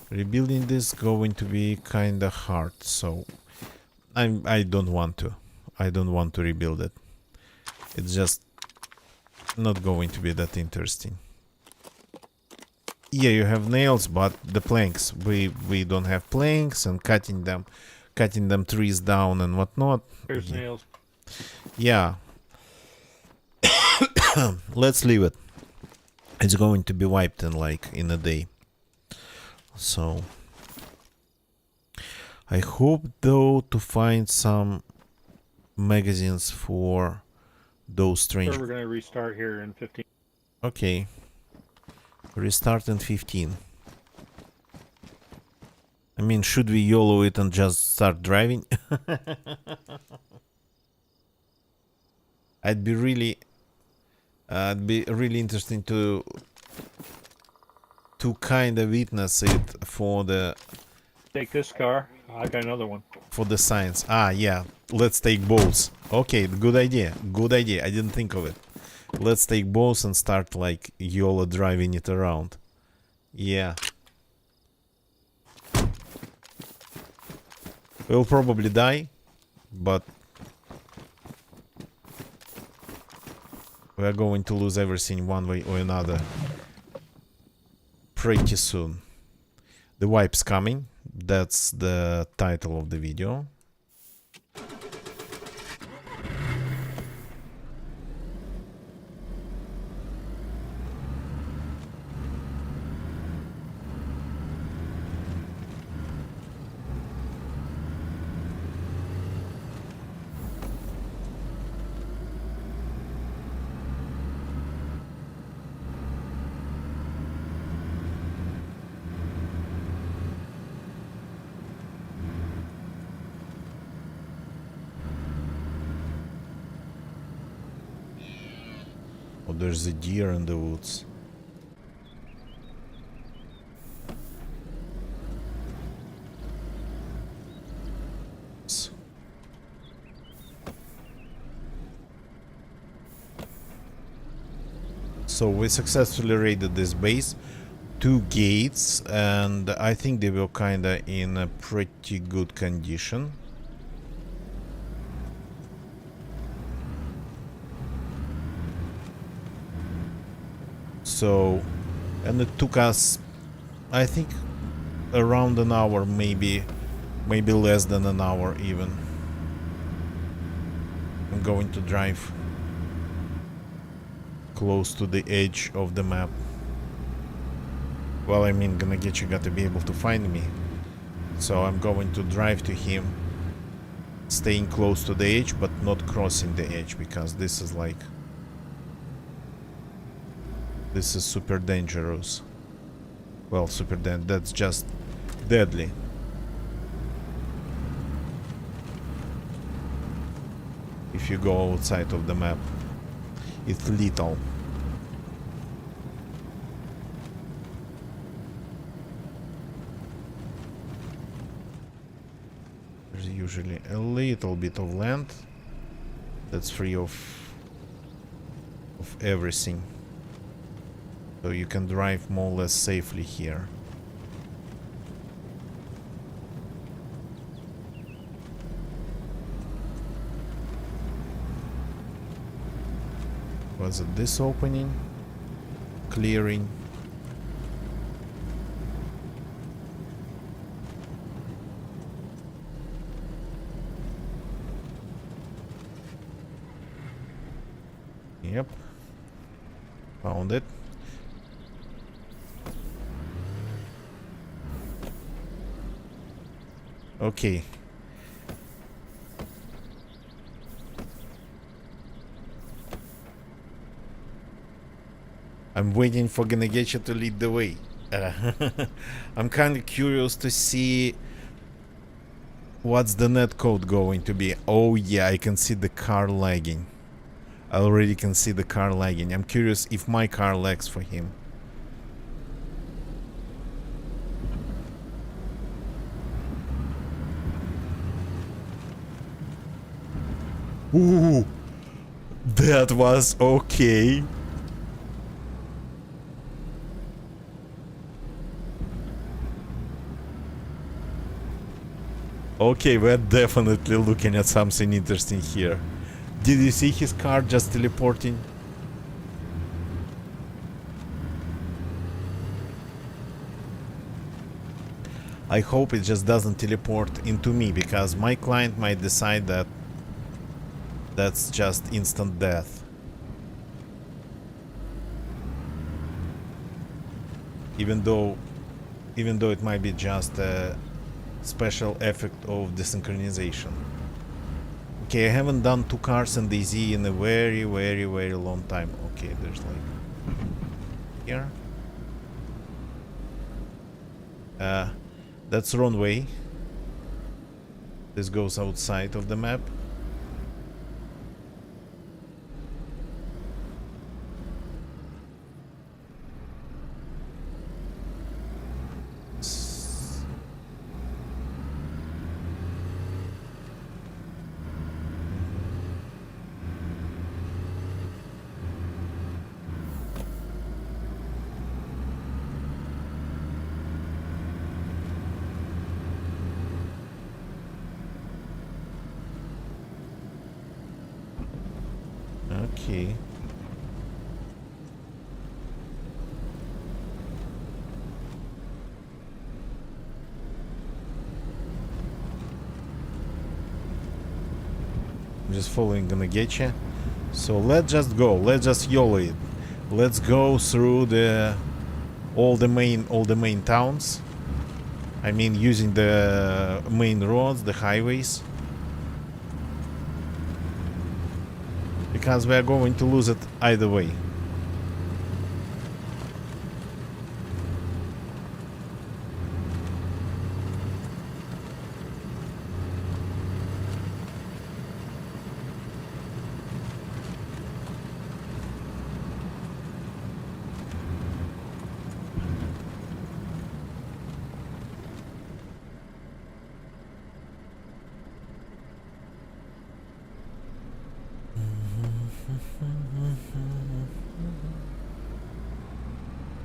Rebuilding this going to be kind of hard, so I don't want to. I don't want to rebuild it. It's just not going to be that interesting. Yeah, you have nails, but the planks, we don't have planks, and cutting them trees down and whatnot. There's nails. Yeah. Let's leave it. It's going to be wiped in a day. So I hope though to find some magazines for those strange. Sure, we're gonna restart here in 15. Okay. Restart in 15. I mean, should we YOLO it and just start driving? It'd be really interesting to kind of witness it for the Take this car. I got another one. for the science. Ah, yeah. Let's take both. Okay, good idea. Good idea. I didn't think of it. Let's take both and start like YOLO driving it around. Yeah. We'll probably die, but We are going to lose everything one way or another pretty soon. The wipe's coming. That's the title of the video. Oh, there's a deer in the woods. So we successfully raided this base. 2 gates, and I think they were kinda in a pretty good condition. So, and it took us, I think, around an hour, maybe less than an hour even. I'm going to drive close to the edge of the map. Well, I mean, you gotta be able to find me. So I'm going to drive to him, staying close to the edge, but not crossing the edge, because this is like... This is super dangerous. Well, that's just deadly. If you go outside of the map, it's lethal. There's usually a little bit of land that's free of everything. So you can drive more or less safely here. Was it this opening? Clearing. Yep. Found it. Okay. I'm waiting for Genegetcha to lead the way. I'm kind of curious to see what's the net code going to be. Oh yeah, I can see the car lagging. I already can see the car lagging. I'm curious if my car lags for him. Ooh, that was okay. Okay, we're definitely looking at something interesting here. Did you see his car just teleporting? I hope it just doesn't teleport into me, because my client might decide that that's just instant death. Even though it might be just a special effect of desynchronization. Okay, I haven't done 2 cars and DZ in a very long time. Okay, there's like... Here. That's wrong way. This goes outside of the map. Okay. I'm just following gonna get you. So let's just go. Let's just YOLO it. Let's go through the all the main towns. I mean, using the main roads, the highways, because we are going to lose it either way.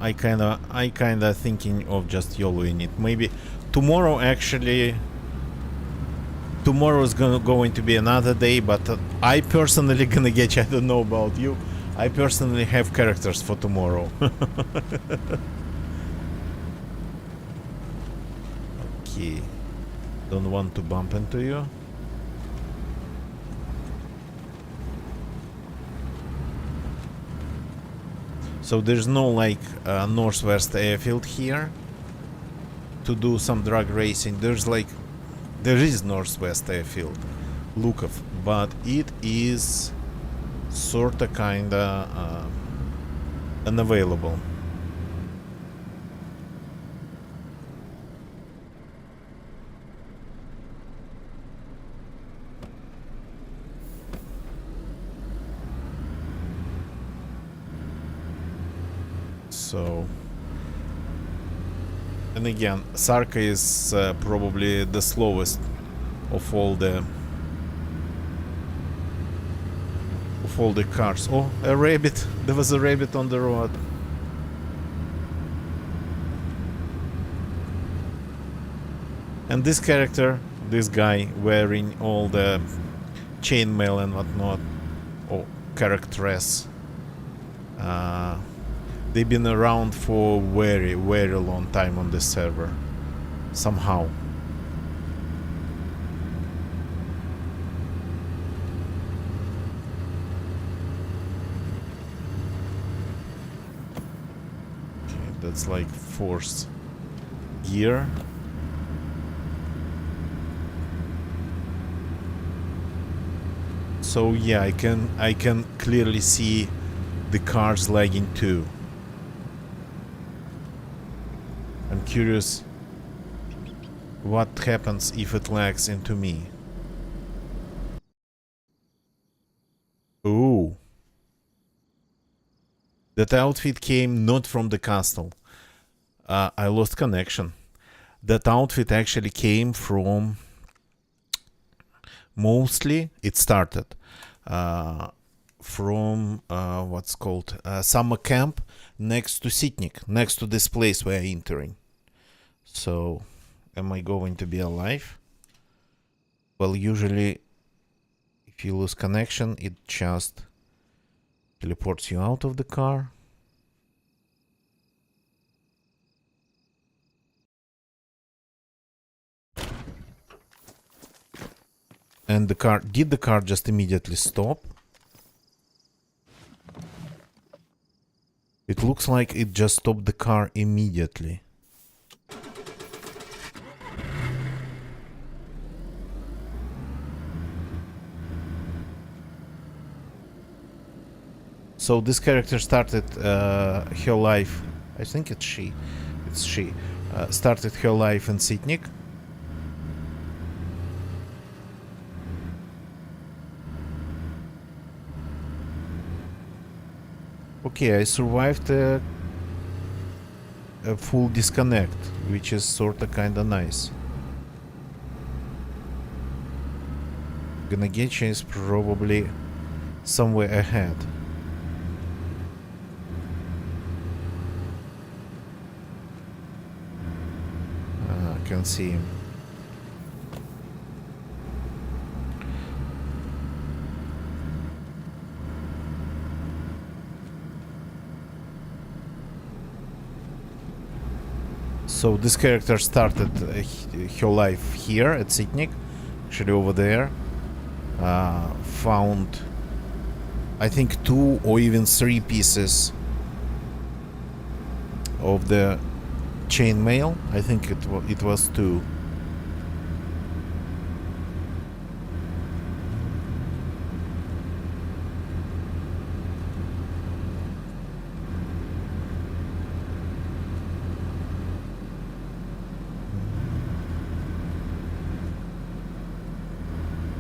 I kinda thinking of just YOLOing it. Maybe tomorrow actually. Tomorrow is going to be another day, but I personally gonna get you. I don't know about you. I personally have characters for tomorrow. Okay. Don't want to bump into you. So there's no like northwest airfield here to do some drag racing. There is northwest airfield, Lukov, but it is sorta kinda unavailable. So, and again, Sarka is probably the slowest of all the cars. Oh, a rabbit! There was a rabbit on the road. And this character, this guy wearing all the chainmail and whatnot, or charactress. They've been around for very long time on this server. Somehow. Okay, that's like fourth gear. So yeah, I can clearly see the cars lagging too. I'm curious what happens if it lags into me. Ooh. That outfit came not from the castle. I lost connection. That outfit actually came from... Mostly it started from what's called summer camp next to Sitnik, next to this place we're entering. So, am I going to be alive? Well, usually if you lose connection, it just teleports you out of the car. And the car, did the car just immediately stop? It looks like it just stopped the car immediately. So this character started her life, I think it's she, started her life in Sitnik. Okay, I survived a full disconnect, which is sorta kinda nice. Ganagecha is probably somewhere ahead. I can see him. So this character started her life here at Sitnik, actually over there. found, I think, 2 or even 3 pieces of the chainmail. I think it was 2.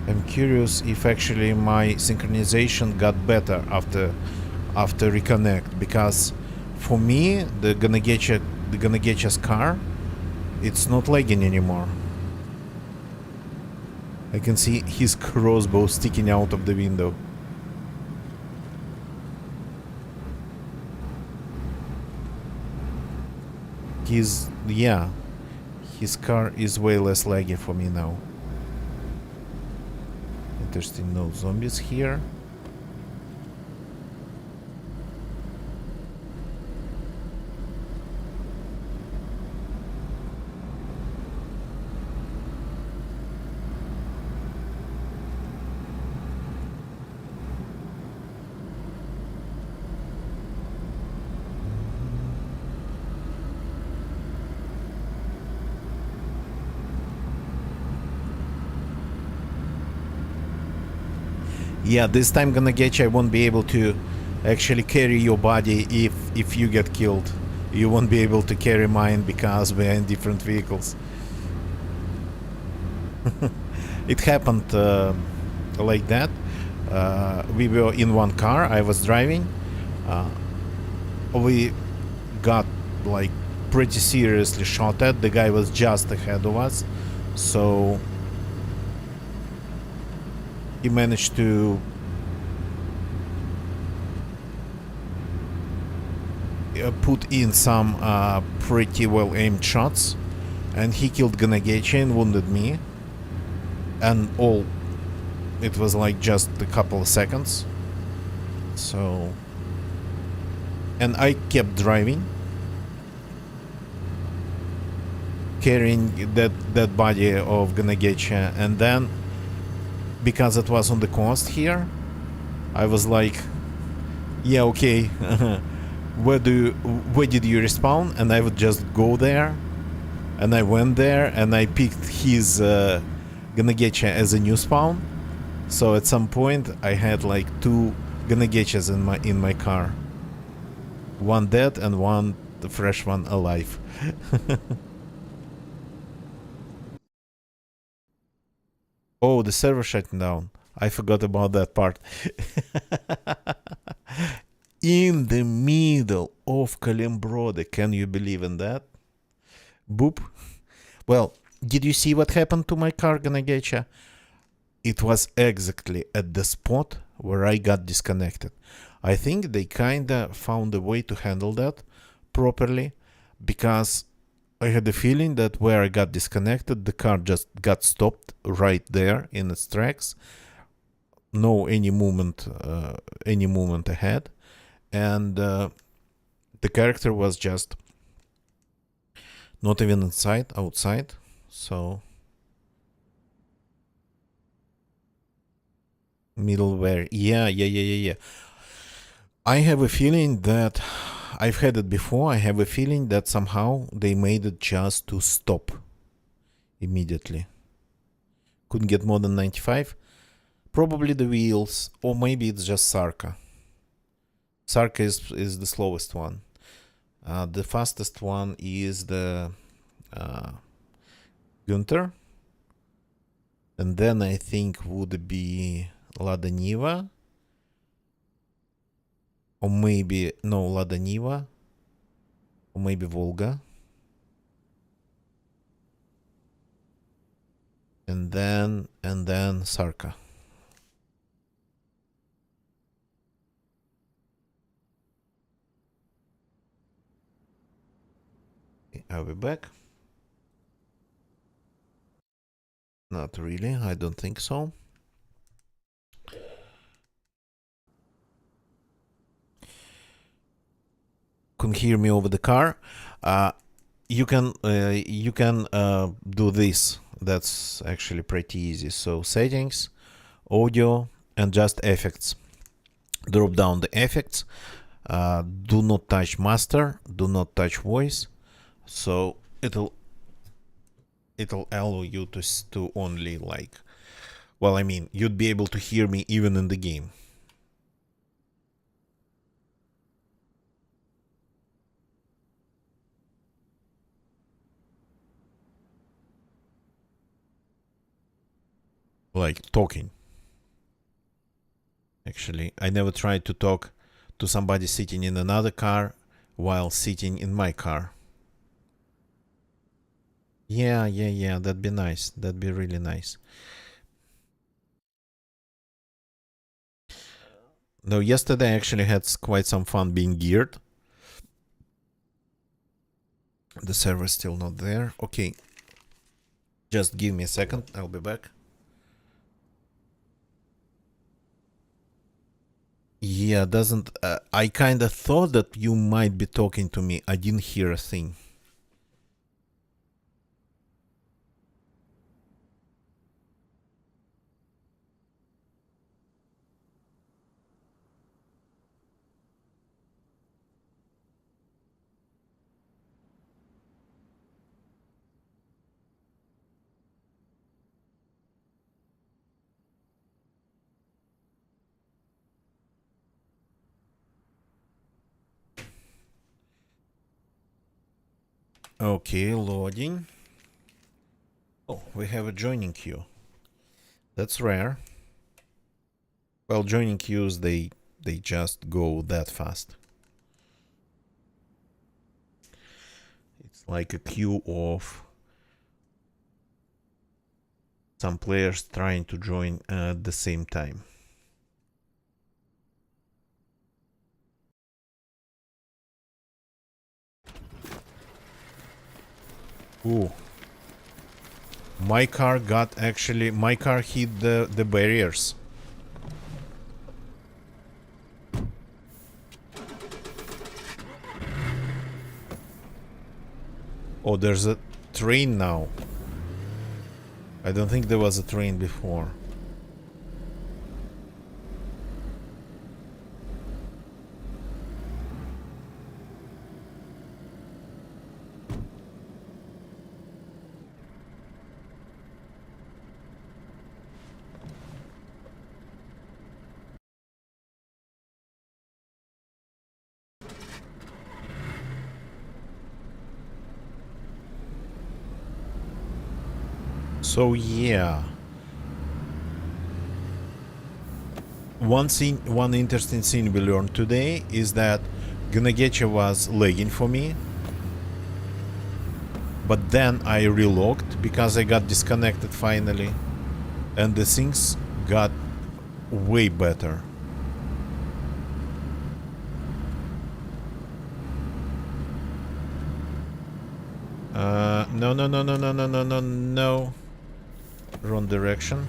I'm curious if actually my synchronization got better after reconnect, because for me the Ganagecha's car, it's not lagging anymore. I can see his crossbow sticking out of the window. His car is way less laggy for me now. Interesting, no zombies here. Yeah, this time gonna get you. I won't be able to actually carry your body if you get killed. You won't be able to carry mine because we're in different vehicles. It happened like that. We were in one car. I was driving. We got like pretty seriously shot at. The guy was just ahead of us, so he managed to put in some pretty well aimed shots, and he killed Ganagecha and wounded me, and it was like just a couple of seconds. So, and I kept driving, carrying that body of Ganagecha, and then because it was on the coast here, I was like, yeah, okay, where did you respawn? And I would just go there, and I went there, and I picked his Ganagecha as a new spawn. So at some point I had like 2 Ganagechas in my car, one dead and the fresh one alive. Oh, the server shutting down. I forgot about that part. In the middle of Kalimbrode. Can you believe in that? Boop. Well, did you see what happened to my car, Ganagecha? It was exactly at the spot where I got disconnected. I think they kinda found a way to handle that properly, because I had the feeling that where I got disconnected, the car just got stopped right there in its tracks. No any movement ahead, and the character was just not even outside. So middleware, yeah. I have a feeling that I've had it before. I have a feeling that somehow they made it just to stop immediately. Couldn't get more than 95. Probably the wheels, or maybe it's just Sarka. Sarka is the slowest one. The fastest one is the Günther. And then I think would be Lada Niva. Or maybe, no, Lada Niva. Or maybe Volga. And then Sarka. Are we back? Not really, I don't think so. Couldn't hear me over the car. You can do this. That's actually pretty easy. So settings, audio, and just effects. Drop down the effects. Do not touch master, do not touch voice, so it'll allow you to only like, well, I mean, you'd be able to hear me even in the game. Like talking. Actually, I never tried to talk to somebody sitting in another car while sitting in my car. Yeah, that'd be nice. That'd be really nice. No, yesterday I actually had quite some fun being geared. The server's still not there. Okay. Just give me a second. I'll be back. Yeah, doesn't... I kind of thought that you might be talking to me. I didn't hear a thing. Okay, loading. Oh, we have a joining queue. That's rare. Well, joining queues, they just go that fast. It's like a queue of some players trying to join at the same time. Ooh. My car hit the barriers. Oh, there's a train now. I don't think there was a train before. So yeah, one interesting thing we learned today is that Gnagecha was lagging for me, but then I relogged because I got disconnected finally, and the things got way better. No. Wrong direction.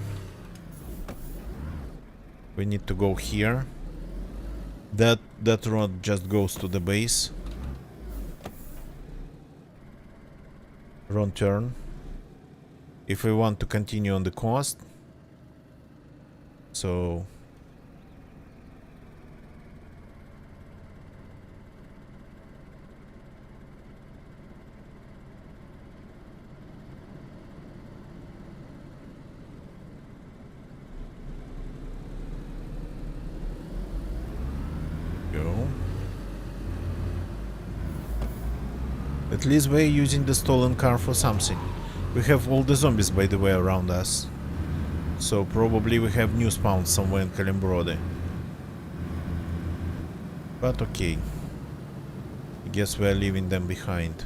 We need to go here. That road just goes to the base. Wrong turn. If we want to continue on the coast. So... At least we're using the stolen car for something. We have all the zombies, by the way, around us. So probably we have new spawns somewhere in Kalimbrode. But okay. I guess we're leaving them behind.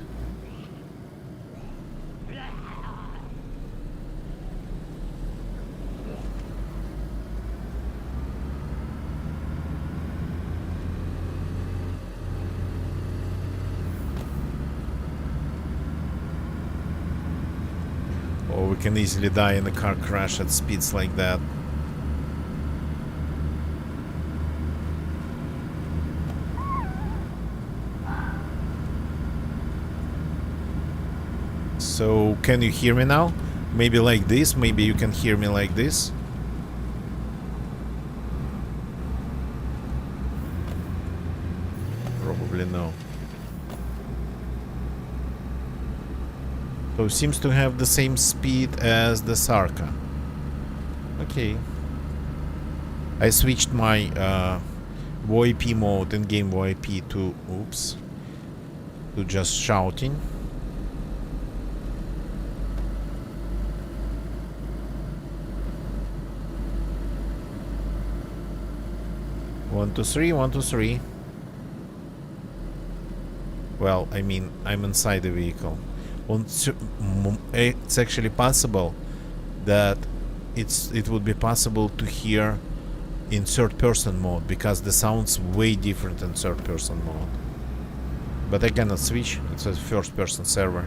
Or we can easily die in a car crash at speeds like that. So, can you hear me now? Maybe like this, maybe you can hear me like this. really know. So seems to have the same speed as the Sarka. Okay. I switched my VoIP mode in game VoIP to to just shouting. One, two, three, 1, 2, 3. Well, I mean, I'm inside the vehicle. It's actually possible that it would be possible to hear in third-person mode, because the sound's way different in third-person mode. But I cannot switch. It's a first-person server.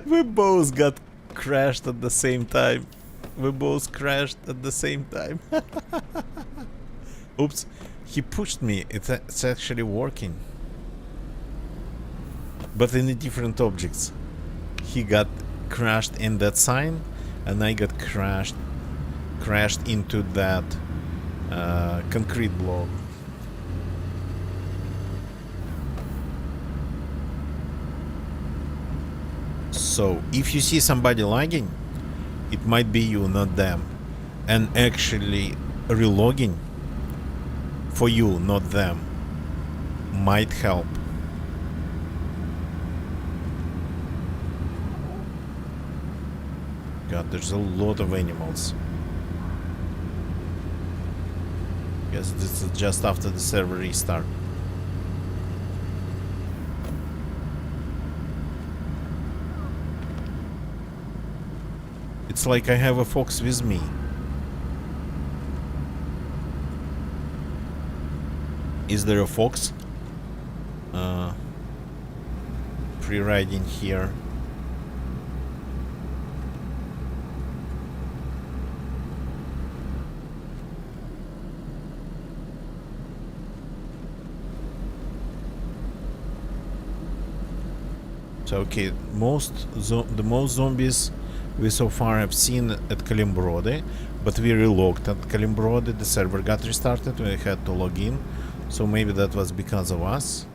We both got crashed at the same time. We both crashed at the same time. Oops. He pushed me. It's actually working. But in the different objects. He got crashed in that sign, and I got crashed into that concrete block. So, if you see somebody lagging, it might be you, not them. And actually, relogging for you, not them, might help. God, there's a lot of animals. Guess this is just after the server restart. It's like I have a fox with me. Is there a fox? Free-riding here. So okay, the most zombies we so far have seen at Kalimbrode, but we relogged at Kalimbrode. The server got restarted. We had to log in, so maybe that was because of us.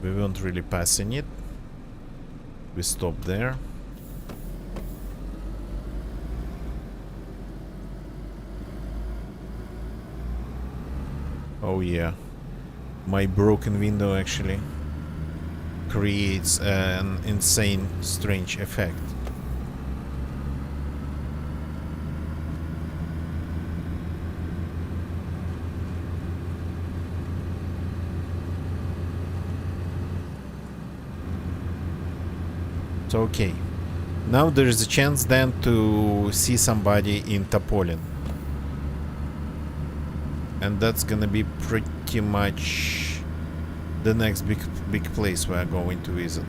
We weren't really passing it. We stopped there. Oh yeah, my broken window actually creates an insane, strange effect. So okay, now there is a chance then to see somebody in Topolin, and that's gonna be pretty much the next big place we are going to visit.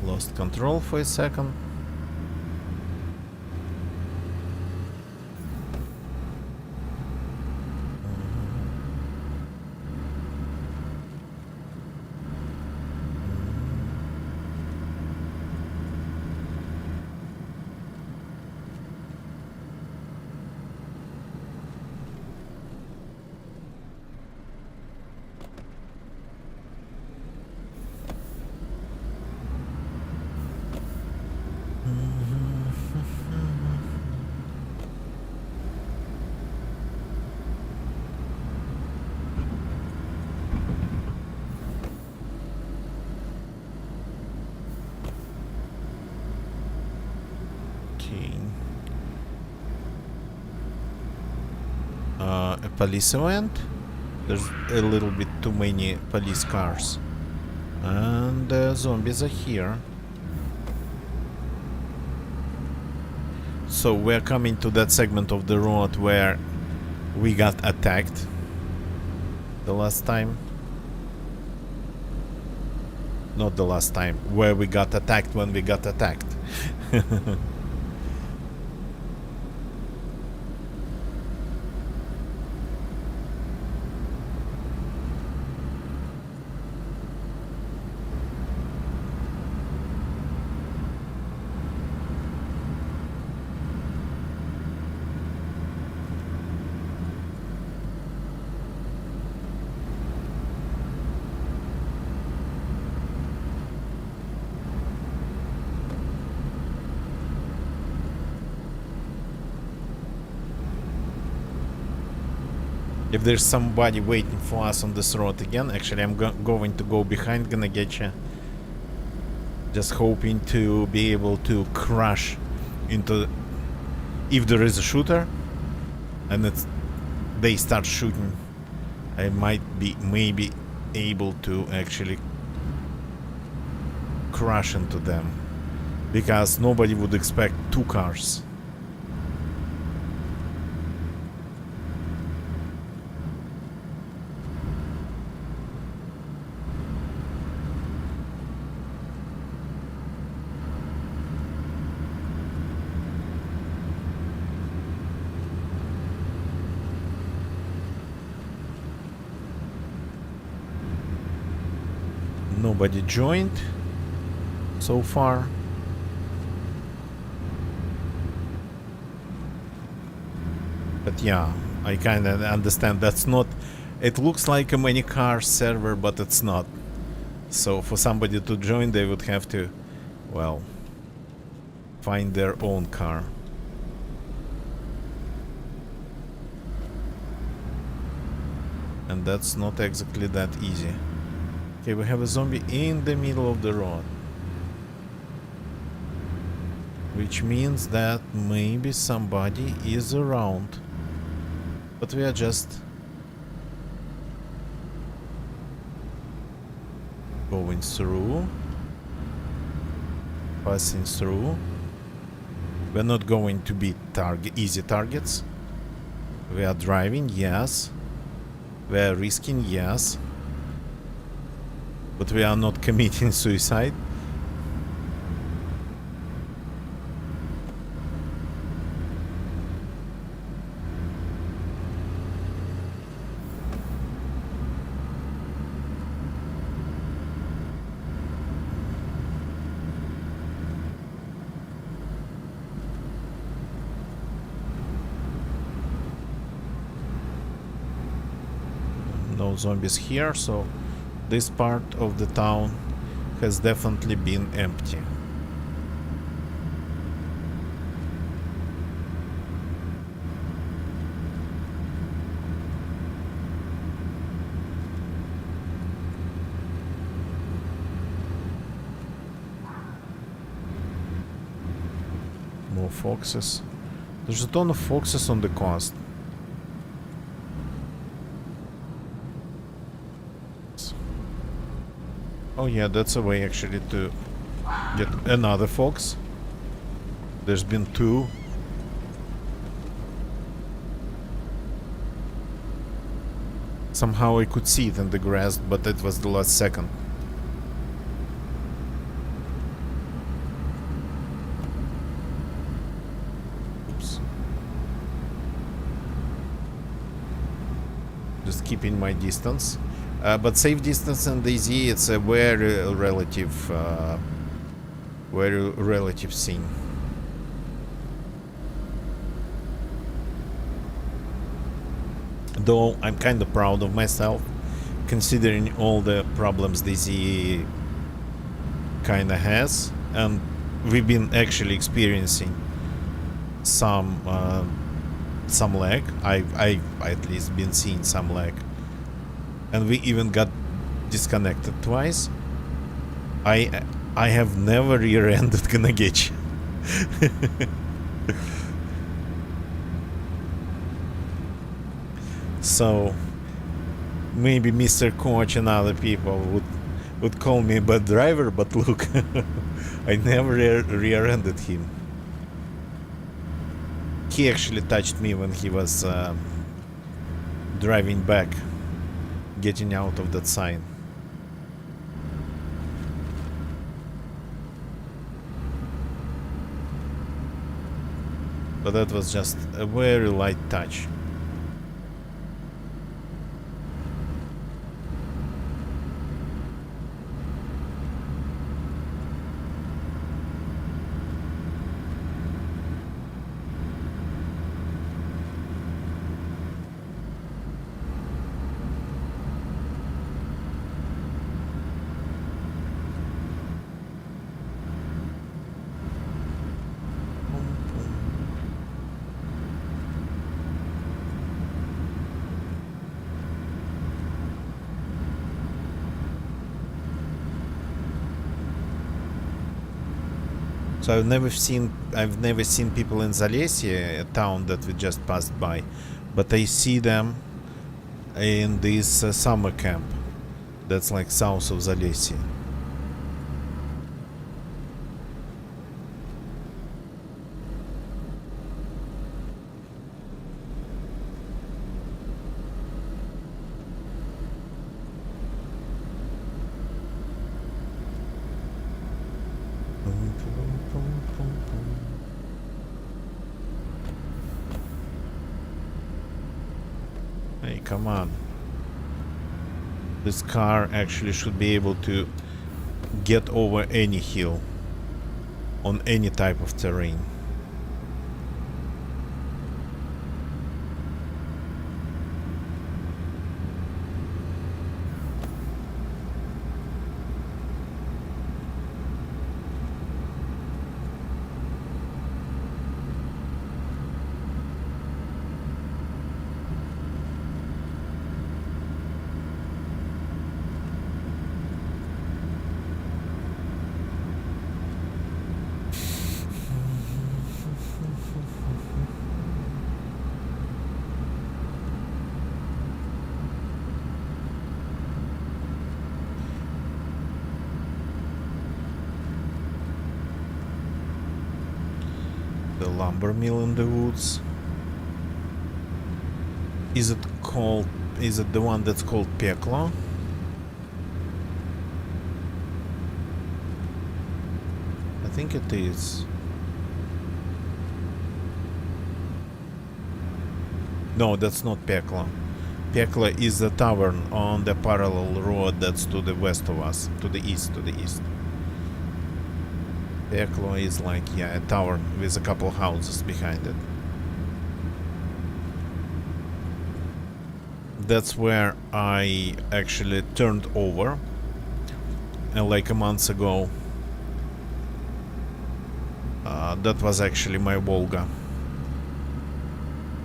Lost control for a second. police event. There's a little bit too many police cars. And zombies are here. So we're coming to that segment of the road where we got attacked the last time. Not the last time, where we got attacked when we got attacked. If there's somebody waiting for us on this road again, actually I'm going to go behind, gonna get you. Just hoping to be able to crash into... If there is a shooter and they start shooting, I might be maybe able to actually crash into them. Because nobody would expect two cars. Nobody joined so far. But yeah, I kinda understand that's not... It looks like a many car server, but it's not. So for somebody to join, they would have to, well, find their own car. And that's not exactly that easy. Okay, we have a zombie in the middle of the road. Which means that maybe somebody is around. But we are just going through. Passing through. We're not going to be easy targets. We are driving, yes. We are risking, yes. But we are not committing suicide. No zombies here, so this part of the town has definitely been empty. More foxes. There's a ton of foxes on the coast. Oh yeah, that's a way actually to get another fox. There's been two. Somehow I could see it in the grass, but it was the last second. Oops. Just keeping my distance. But safe distance in DayZ, it's a very relative thing. Though I'm kind of proud of myself, considering all the problems DayZ kind of has, and we've been actually experiencing some lag. I've at least been seeing some lag. And we even got disconnected twice. I have never rear-ended Ganagechi. So maybe Mr. Coach and other people would call me a bad driver, but look, I never rear-ended him. He actually touched me when he was driving back, getting out of that sign. But that was just a very light touch. So I've never seen people in Zalesye, a town that we just passed by, but I see them in this summer camp that's like south of Zalesye. Hey, come on. This car actually should be able to get over any hill on any type of terrain. The lumber mill in the woods. Is it the one that's called Peklo? I think it is. No, that's not Peklo. Peklo is the tavern on the parallel road that's to the west of us, to the east. Peklo is like, yeah, a tower with a couple houses behind it. That's where I actually turned over like a month ago. That was actually my Volga.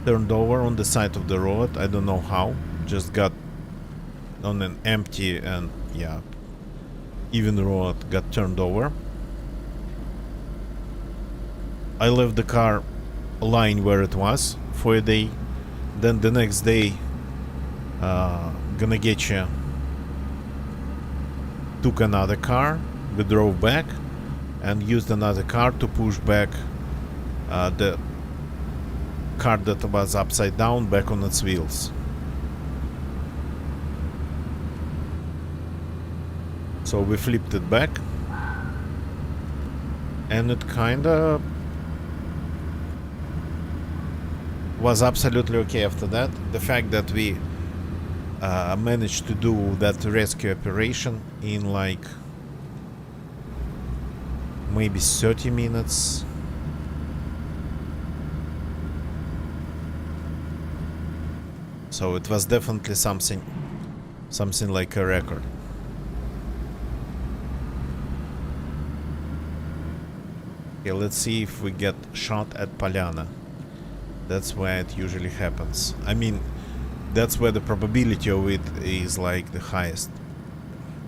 Turned over on the side of the road, I don't know how, just got on an empty and, yeah, even road, got turned over. I left the car lying where it was for a day. Then the next day, gonna get you, took another car, we drove back and used another car to push back the car that was upside down back on its wheels. So we flipped it back and it kinda was absolutely okay after that. The fact that we managed to do that rescue operation in like maybe 30 minutes. So it was definitely something like a record. Okay, let's see if we get shot at Polyana. That's where it usually happens. I mean, that's where the probability of it is like the highest.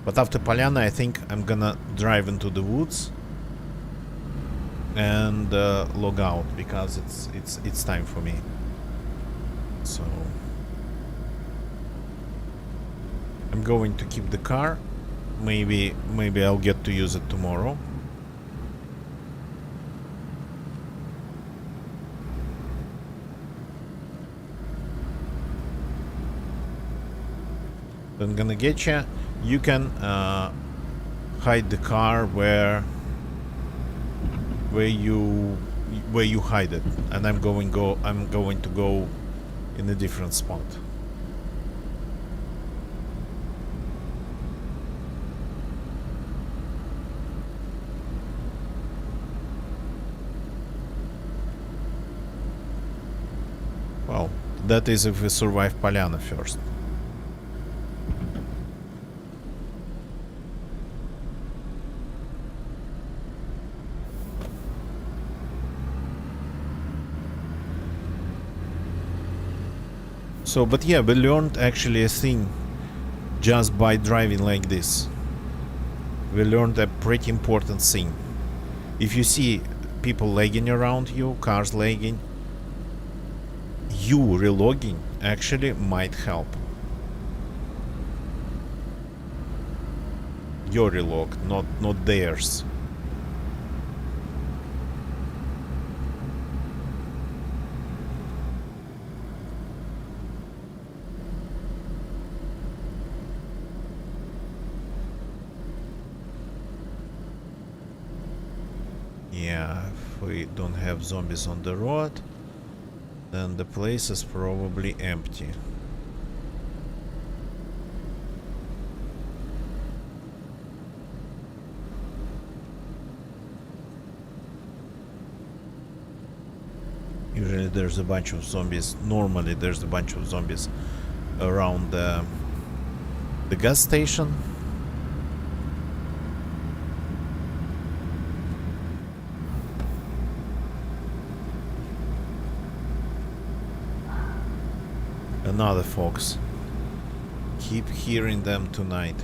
But after Polyana, I think I'm gonna drive into the woods and log out because it's time for me. So I'm going to keep the car. Maybe I'll get to use it tomorrow. I'm gonna get you. You can hide the car where you hide it, and I'm going to go in a different spot. Well, that is if we survive Polyana first. So, but yeah, we learned actually a thing just by driving like this. We learned a pretty important thing. If you see people lagging around you, cars lagging, you relogging actually might help. Your relog, not theirs. Yeah, if we don't have zombies on the road, then the place is probably empty. Usually there's a bunch of zombies. Normally there's a bunch of zombies around the gas station. Another fox. Keep hearing them tonight.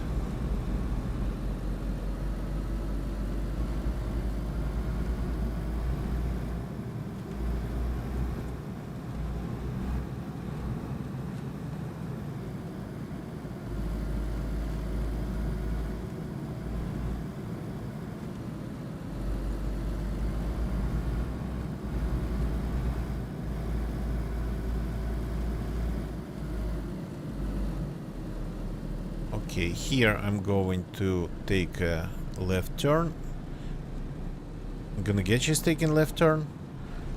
Okay, here I'm going to take a left turn. I'm gonna get you taking left turn.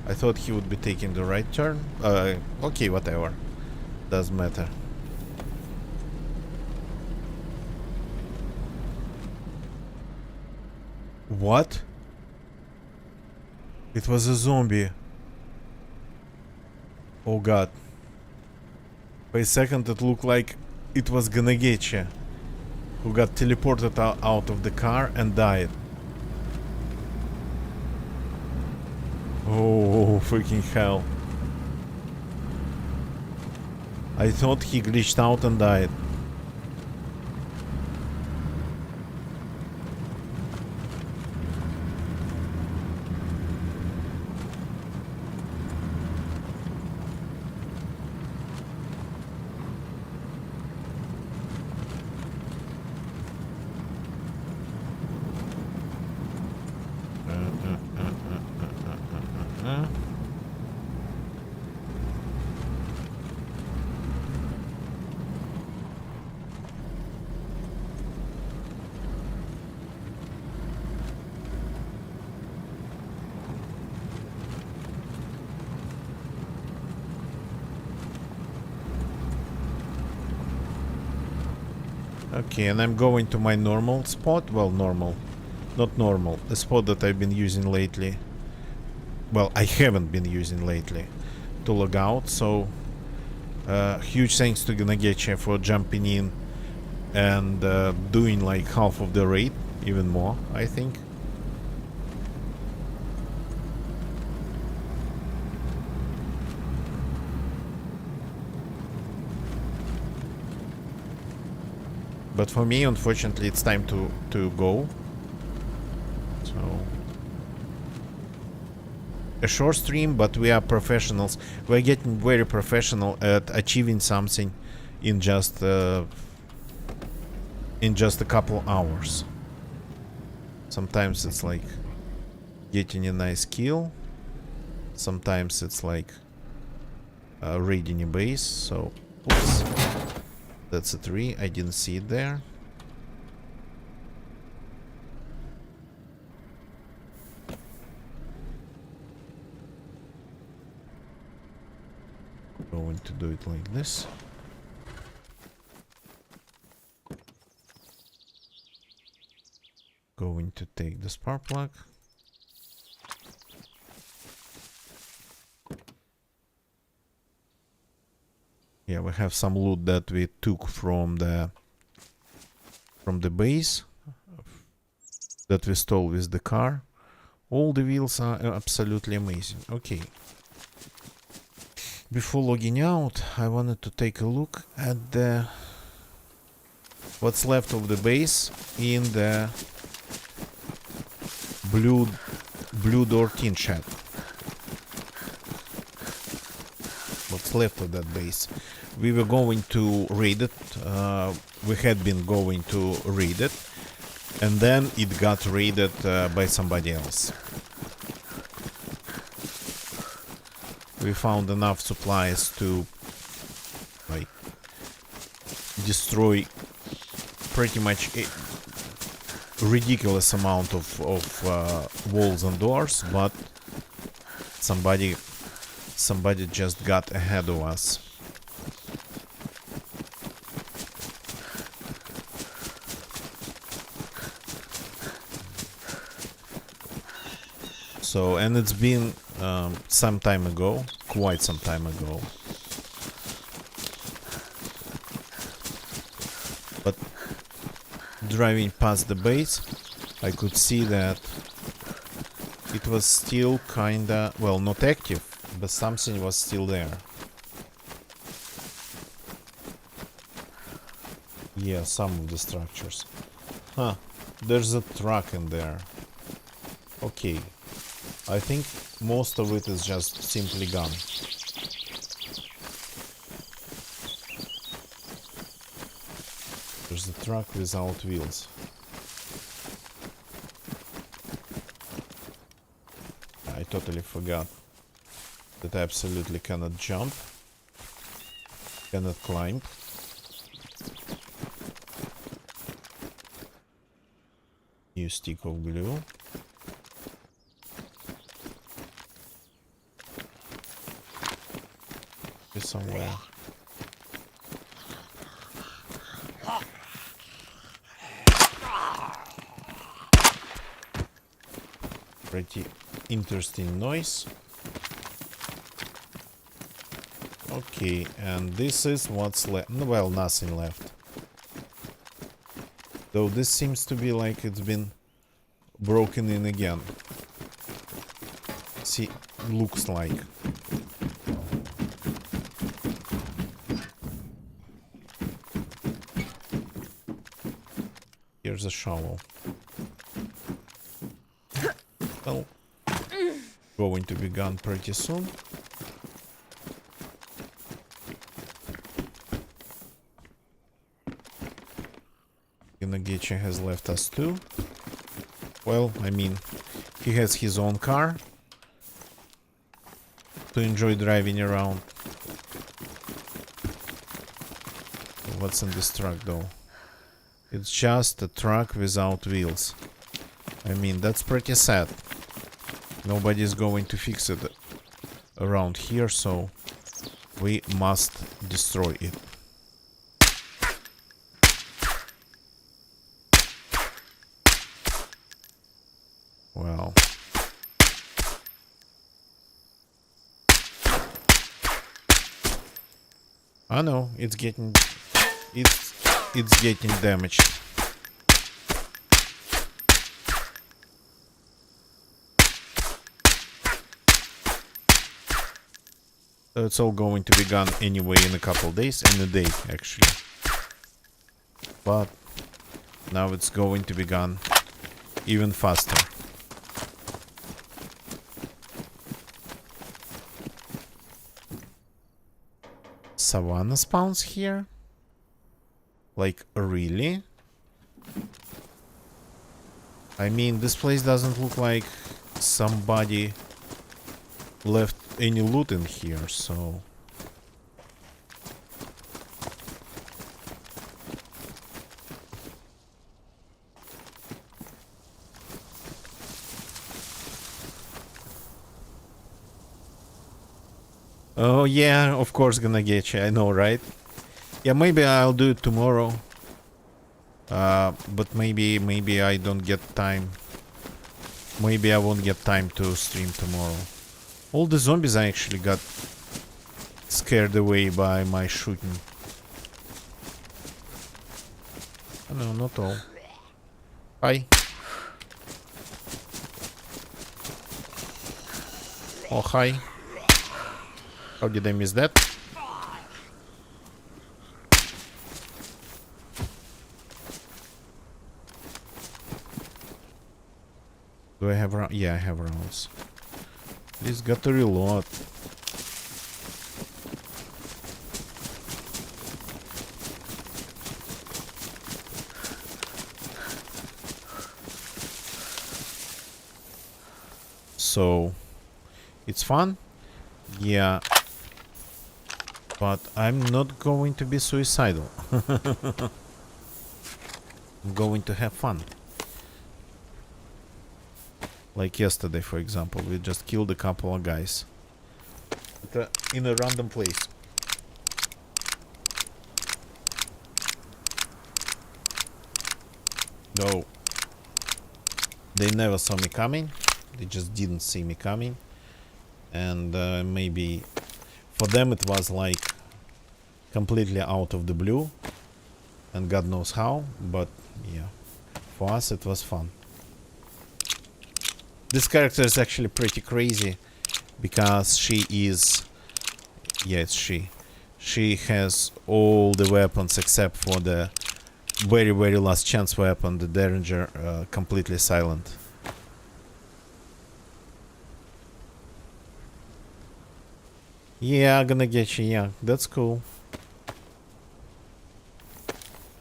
I thought he would be taking the right turn. Okay, whatever. Doesn't matter. What? It was a zombie. Oh god. For a second it looked like it was gonna get you, who got teleported out of the car and died. Oh, freaking hell. I thought he glitched out and died. Okay, and I'm going to my normal spot. Well, normal. Not normal. A spot that I've been using lately. Well, I haven't been using lately to log out. So, huge thanks to Gnagetcha for jumping in and doing like half of the raid. Even more, I think. But for me, unfortunately, it's time to go. So, a short stream, but we are professionals. We're getting very professional at achieving something in just in just a couple hours. Sometimes it's like getting a nice kill. Sometimes it's like raiding a base. So, oops. That's a tree. I didn't see it there. Going to do it like this. Going to take the spark plug. Yeah, we have some loot that we took from the base that we stole with the car. All the wheels are absolutely amazing. Okay. Before logging out, I wanted to take a look at the what's left of the base in the blue door tin shed. What's left of that base? We were going to raid it. We had been going to raid it, and then it got raided by somebody else. We found enough supplies to like destroy pretty much a ridiculous amount of walls and doors, but somebody just got ahead of us. So, and it's been some time ago, quite some time ago. But driving past the base, I could see that it was still kinda, well, not active, but something was still there. Yeah, some of the structures. Huh, there's a truck in there. Okay. I think most of it is just simply gone. There's a truck without wheels. I totally forgot that I absolutely cannot jump, cannot climb. New stick of glue. Somewhere. Pretty interesting noise. Okay, and this is what's left. Well, nothing left. Though this seems to be like it's been broken in again. See, looks like. Here's a shovel. Well, going to be gone pretty soon. Inagechi has left us too. Well, I mean, he has his own car to enjoy driving around. What's in this truck though? It's just a truck without wheels. I mean, that's pretty sad. Nobody's going to fix it around here, so we must destroy it. Wow. I know, it's getting damaged. So it's all going to be gone anyway in a couple days, in a day actually. But now it's going to be gone even faster. Savannah spawns here? Like, really? I mean, this place doesn't look like somebody left any loot in here, so... Oh yeah, of course gonna get you, I know, right? Yeah, maybe I'll do it tomorrow. But maybe I don't get time. Maybe I won't get time to stream tomorrow. All the zombies I actually got scared away by my shooting. Oh, no, not all. Hi. Oh, hi. How did I miss that? Do I have rounds? Yeah, I have rounds. This got to reload. So, it's fun? Yeah. But I'm not going to be suicidal. I'm going to have fun. Like yesterday, for example, we just killed a couple of guys in a random place. No, they never saw me coming. They just didn't see me coming. And maybe for them it was like completely out of the blue. And God knows how. But yeah, for us it was fun. This character is actually pretty crazy because she is... Yeah, it's she. She has all the weapons except for the very, very last chance weapon, the Derringer, completely silent. Yeah, I'm gonna get you, yeah, that's cool.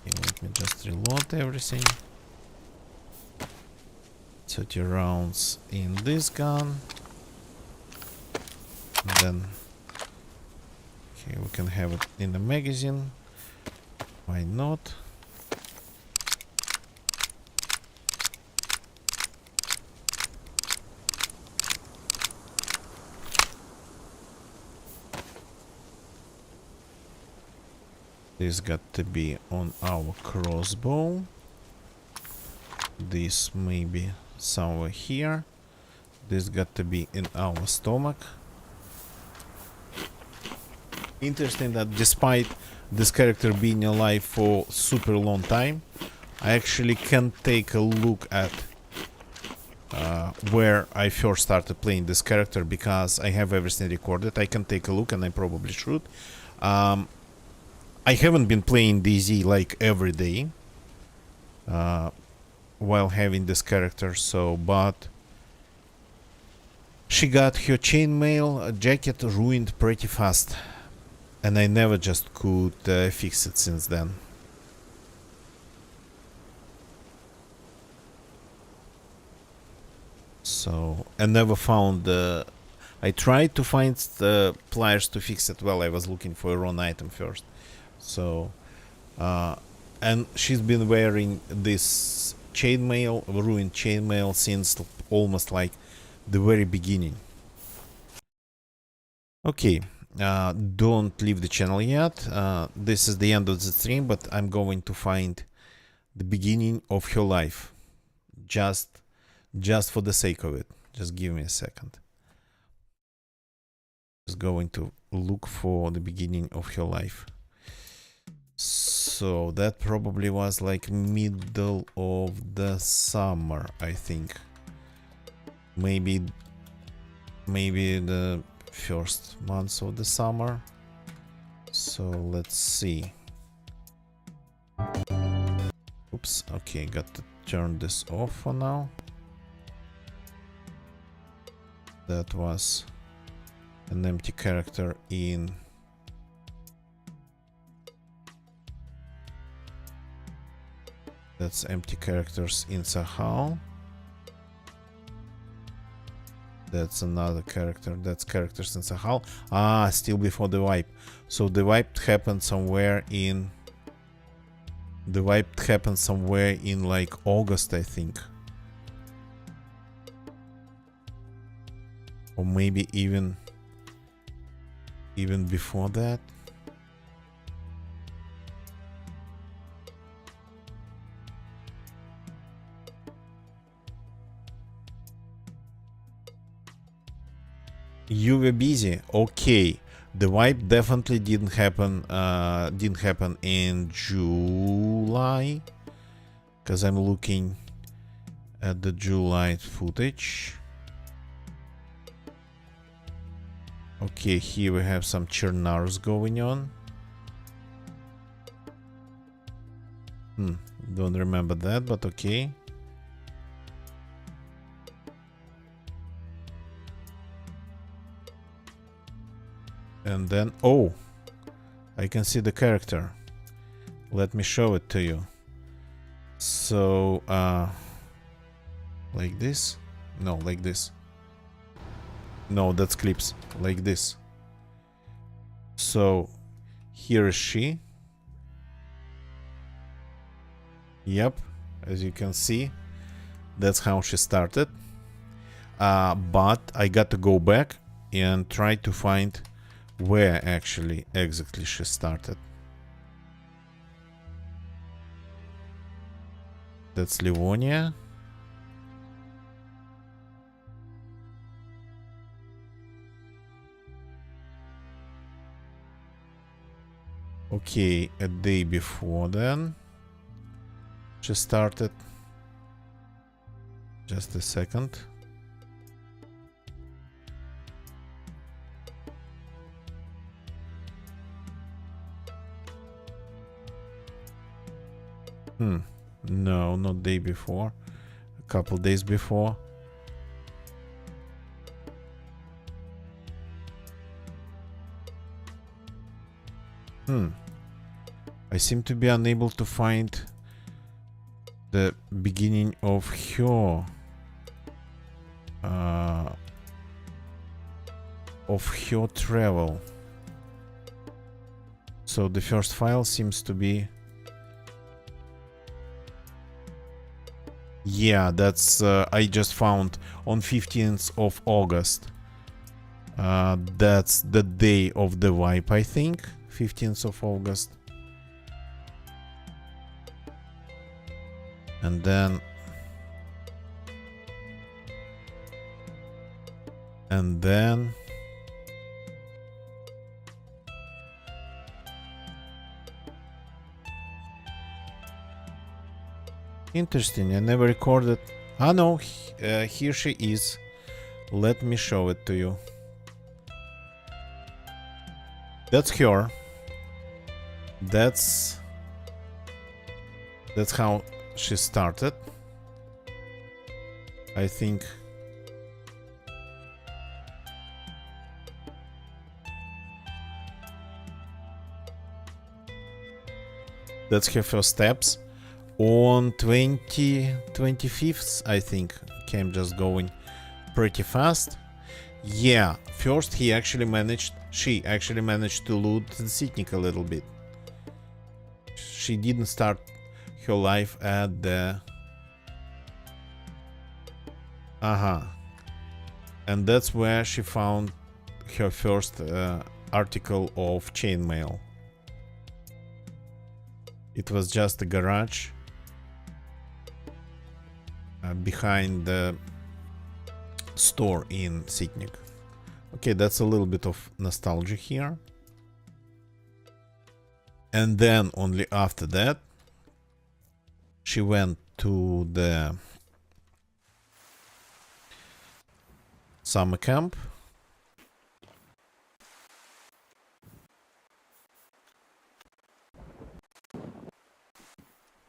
Okay, let me just reload everything. 30 rounds in this gun. And then... Okay, we can have it in the magazine. Why not? This got to be on our crossbow. This maybe somewhere here. This got to be in our stomach. Interesting that despite this character being alive for super long time, I actually can take a look at where I first started playing this character because I have everything recorded. I can take a look and I probably should. I haven't been playing DZ like every day while having this character, so but she got her chainmail jacket ruined pretty fast, and I never just could fix it since then. So I never found I tried to find the pliers to fix it. Well, I was looking for a wrong item first. So, and she's been wearing this chainmail, ruined chainmail, since almost like the very beginning. Okay, don't leave the channel yet. This is the end of the stream, but I'm going to find the beginning of her life, just for the sake of it. Just give me a second. Just going to look for the beginning of her life. So that probably was like middle of the summer, I think. Maybe the first months of the summer. So let's see. Oops, okay, got to turn this off for now. That was an empty character in... That's empty characters in Sahel. That's another character. That's characters in Sahal. Ah, still before the wipe. So the wipe happened somewhere in... The wipe happened somewhere in like August, I think. Or maybe even before that. You were busy. Okay, the wipe definitely didn't happen. Didn't happen in July, because I'm looking at the July footage. Okay, here we have some Chernars going on. Don't remember that, but okay. And then, oh, I can see the character. Let me show it to you. So, like this? No, like this. No, that's clips. Like this. So, here is she. Yep, as you can see, that's how she started. But I got to go back and try to find where actually exactly she started. That's Livonia. Okay, a day before then she started. Just a second. No, not day before. A couple days before. I seem to be unable to find the beginning of her travel. So the first file seems to be... Yeah, that's I just found on 15th of August. That's the day of the wipe, I think. 15th of August. And then interesting, I never recorded. Ah no, here she is. Let me show it to you. That's her. That's how she started. I think. That's her first steps. On 25th, I think, came just going pretty fast. Yeah, first she actually managed to loot the Sitnik a little bit. She didn't start her life at the... And that's where she found her first article of chainmail. It was just a garage behind the store in Sitnik. Okay, that's a little bit of nostalgia here. And then only after that she went to the summer camp.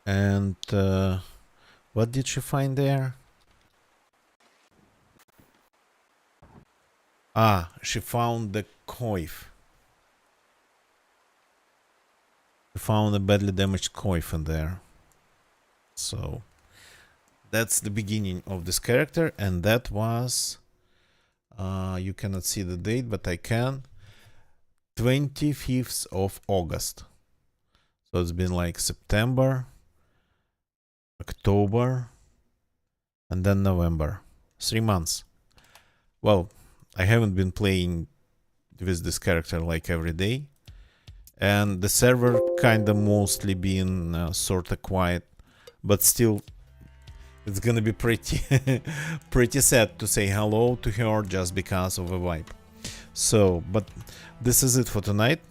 And what did she find there? She found the coif. She found a badly damaged coif in there. So that's the beginning of this character, and that was You cannot see the date, but I can. 25th of August. So it's been like September, October, and then November. 3 months. Well, I haven't been playing with this character like every day. And the server kinda mostly been sorta quiet. But still, it's gonna be pretty pretty sad to say hello to her just because of a vibe. So, but this is it for tonight.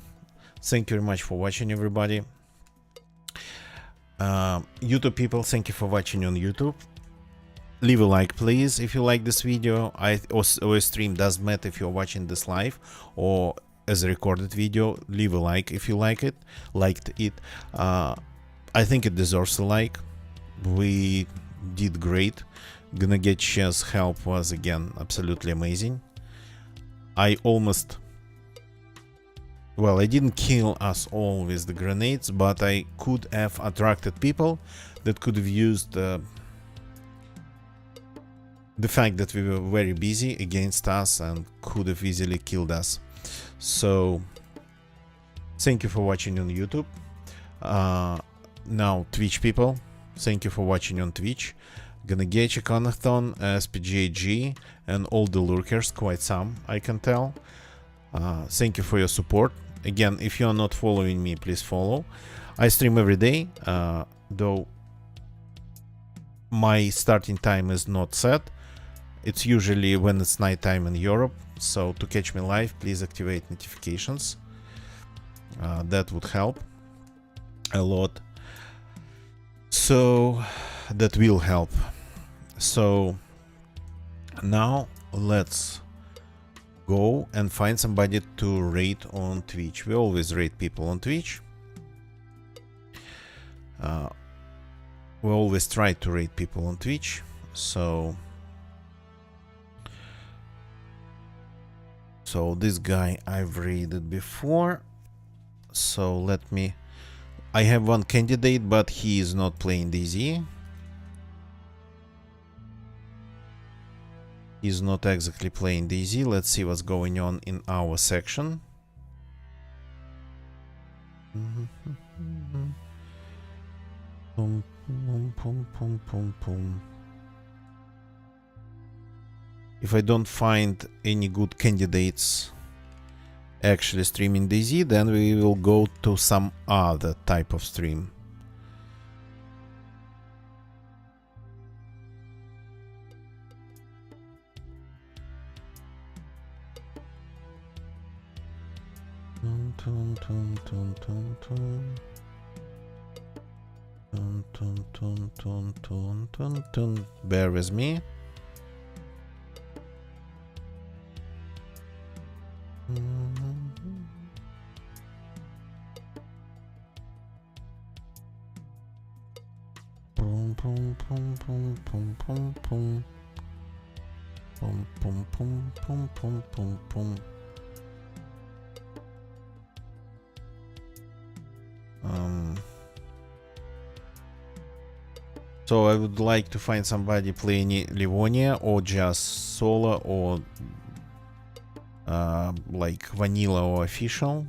Thank you very much for watching, everybody. YouTube people, thank you for watching on YouTube. Leave a like, please, if you like this video. Or stream, doesn't matter if you're watching this live or as a recorded video. Leave a like if you liked it. I think it deserves a like. We did great. Gonna get Chess help was again absolutely amazing. I didn't kill us all with the grenades, but I could have attracted people that could have used the fact that we were very busy against us and could have easily killed us. So thank you for watching on YouTube. Now Twitch people, thank you for watching on Twitch. Gonna get you Conathon, SPGAG, and all the lurkers, quite some, I can tell. Thank you for your support. Again, if you're not following me, please follow. I stream every day, though my starting time is not set. It's usually when it's nighttime in Europe, so to catch me live, please activate notifications. That would help a lot. So that will help. So now let's go and find somebody to raid on Twitch. We always raid people on Twitch. We always try to raid people on Twitch. So this guy I've raided before. So let me... I have one candidate, but he is not playing DZ. He's not exactly playing DZ. Let's see what's going on in our section. If I don't find any good candidates actually streaming DZ, then we will go to some other type of stream. Bear with me. So I would like to find somebody playing Livonia or just solo or like vanilla or official.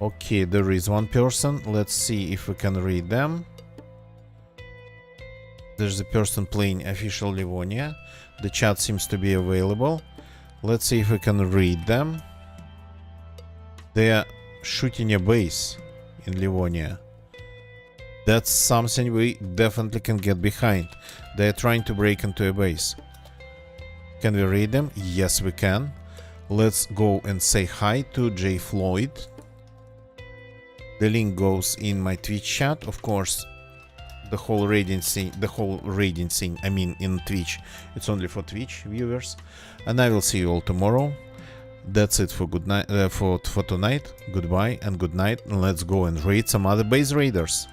Okay, there is one person. Let's see if we can read them. There's a person playing official Livonia. The chat seems to be available. Let's see if we can read them. They are shooting a base in Livonia. That's something we definitely can get behind. They're trying to break into a base. Can we read them? Yes, we can. Let's go and say hi to J. Floyd. The link goes in my Twitch chat. Of course, the whole raiding thing, I mean in Twitch, it's only for Twitch viewers. And I will see you all tomorrow. That's it for good night, for tonight. Goodbye and good night. And let's go and raid some other base raiders.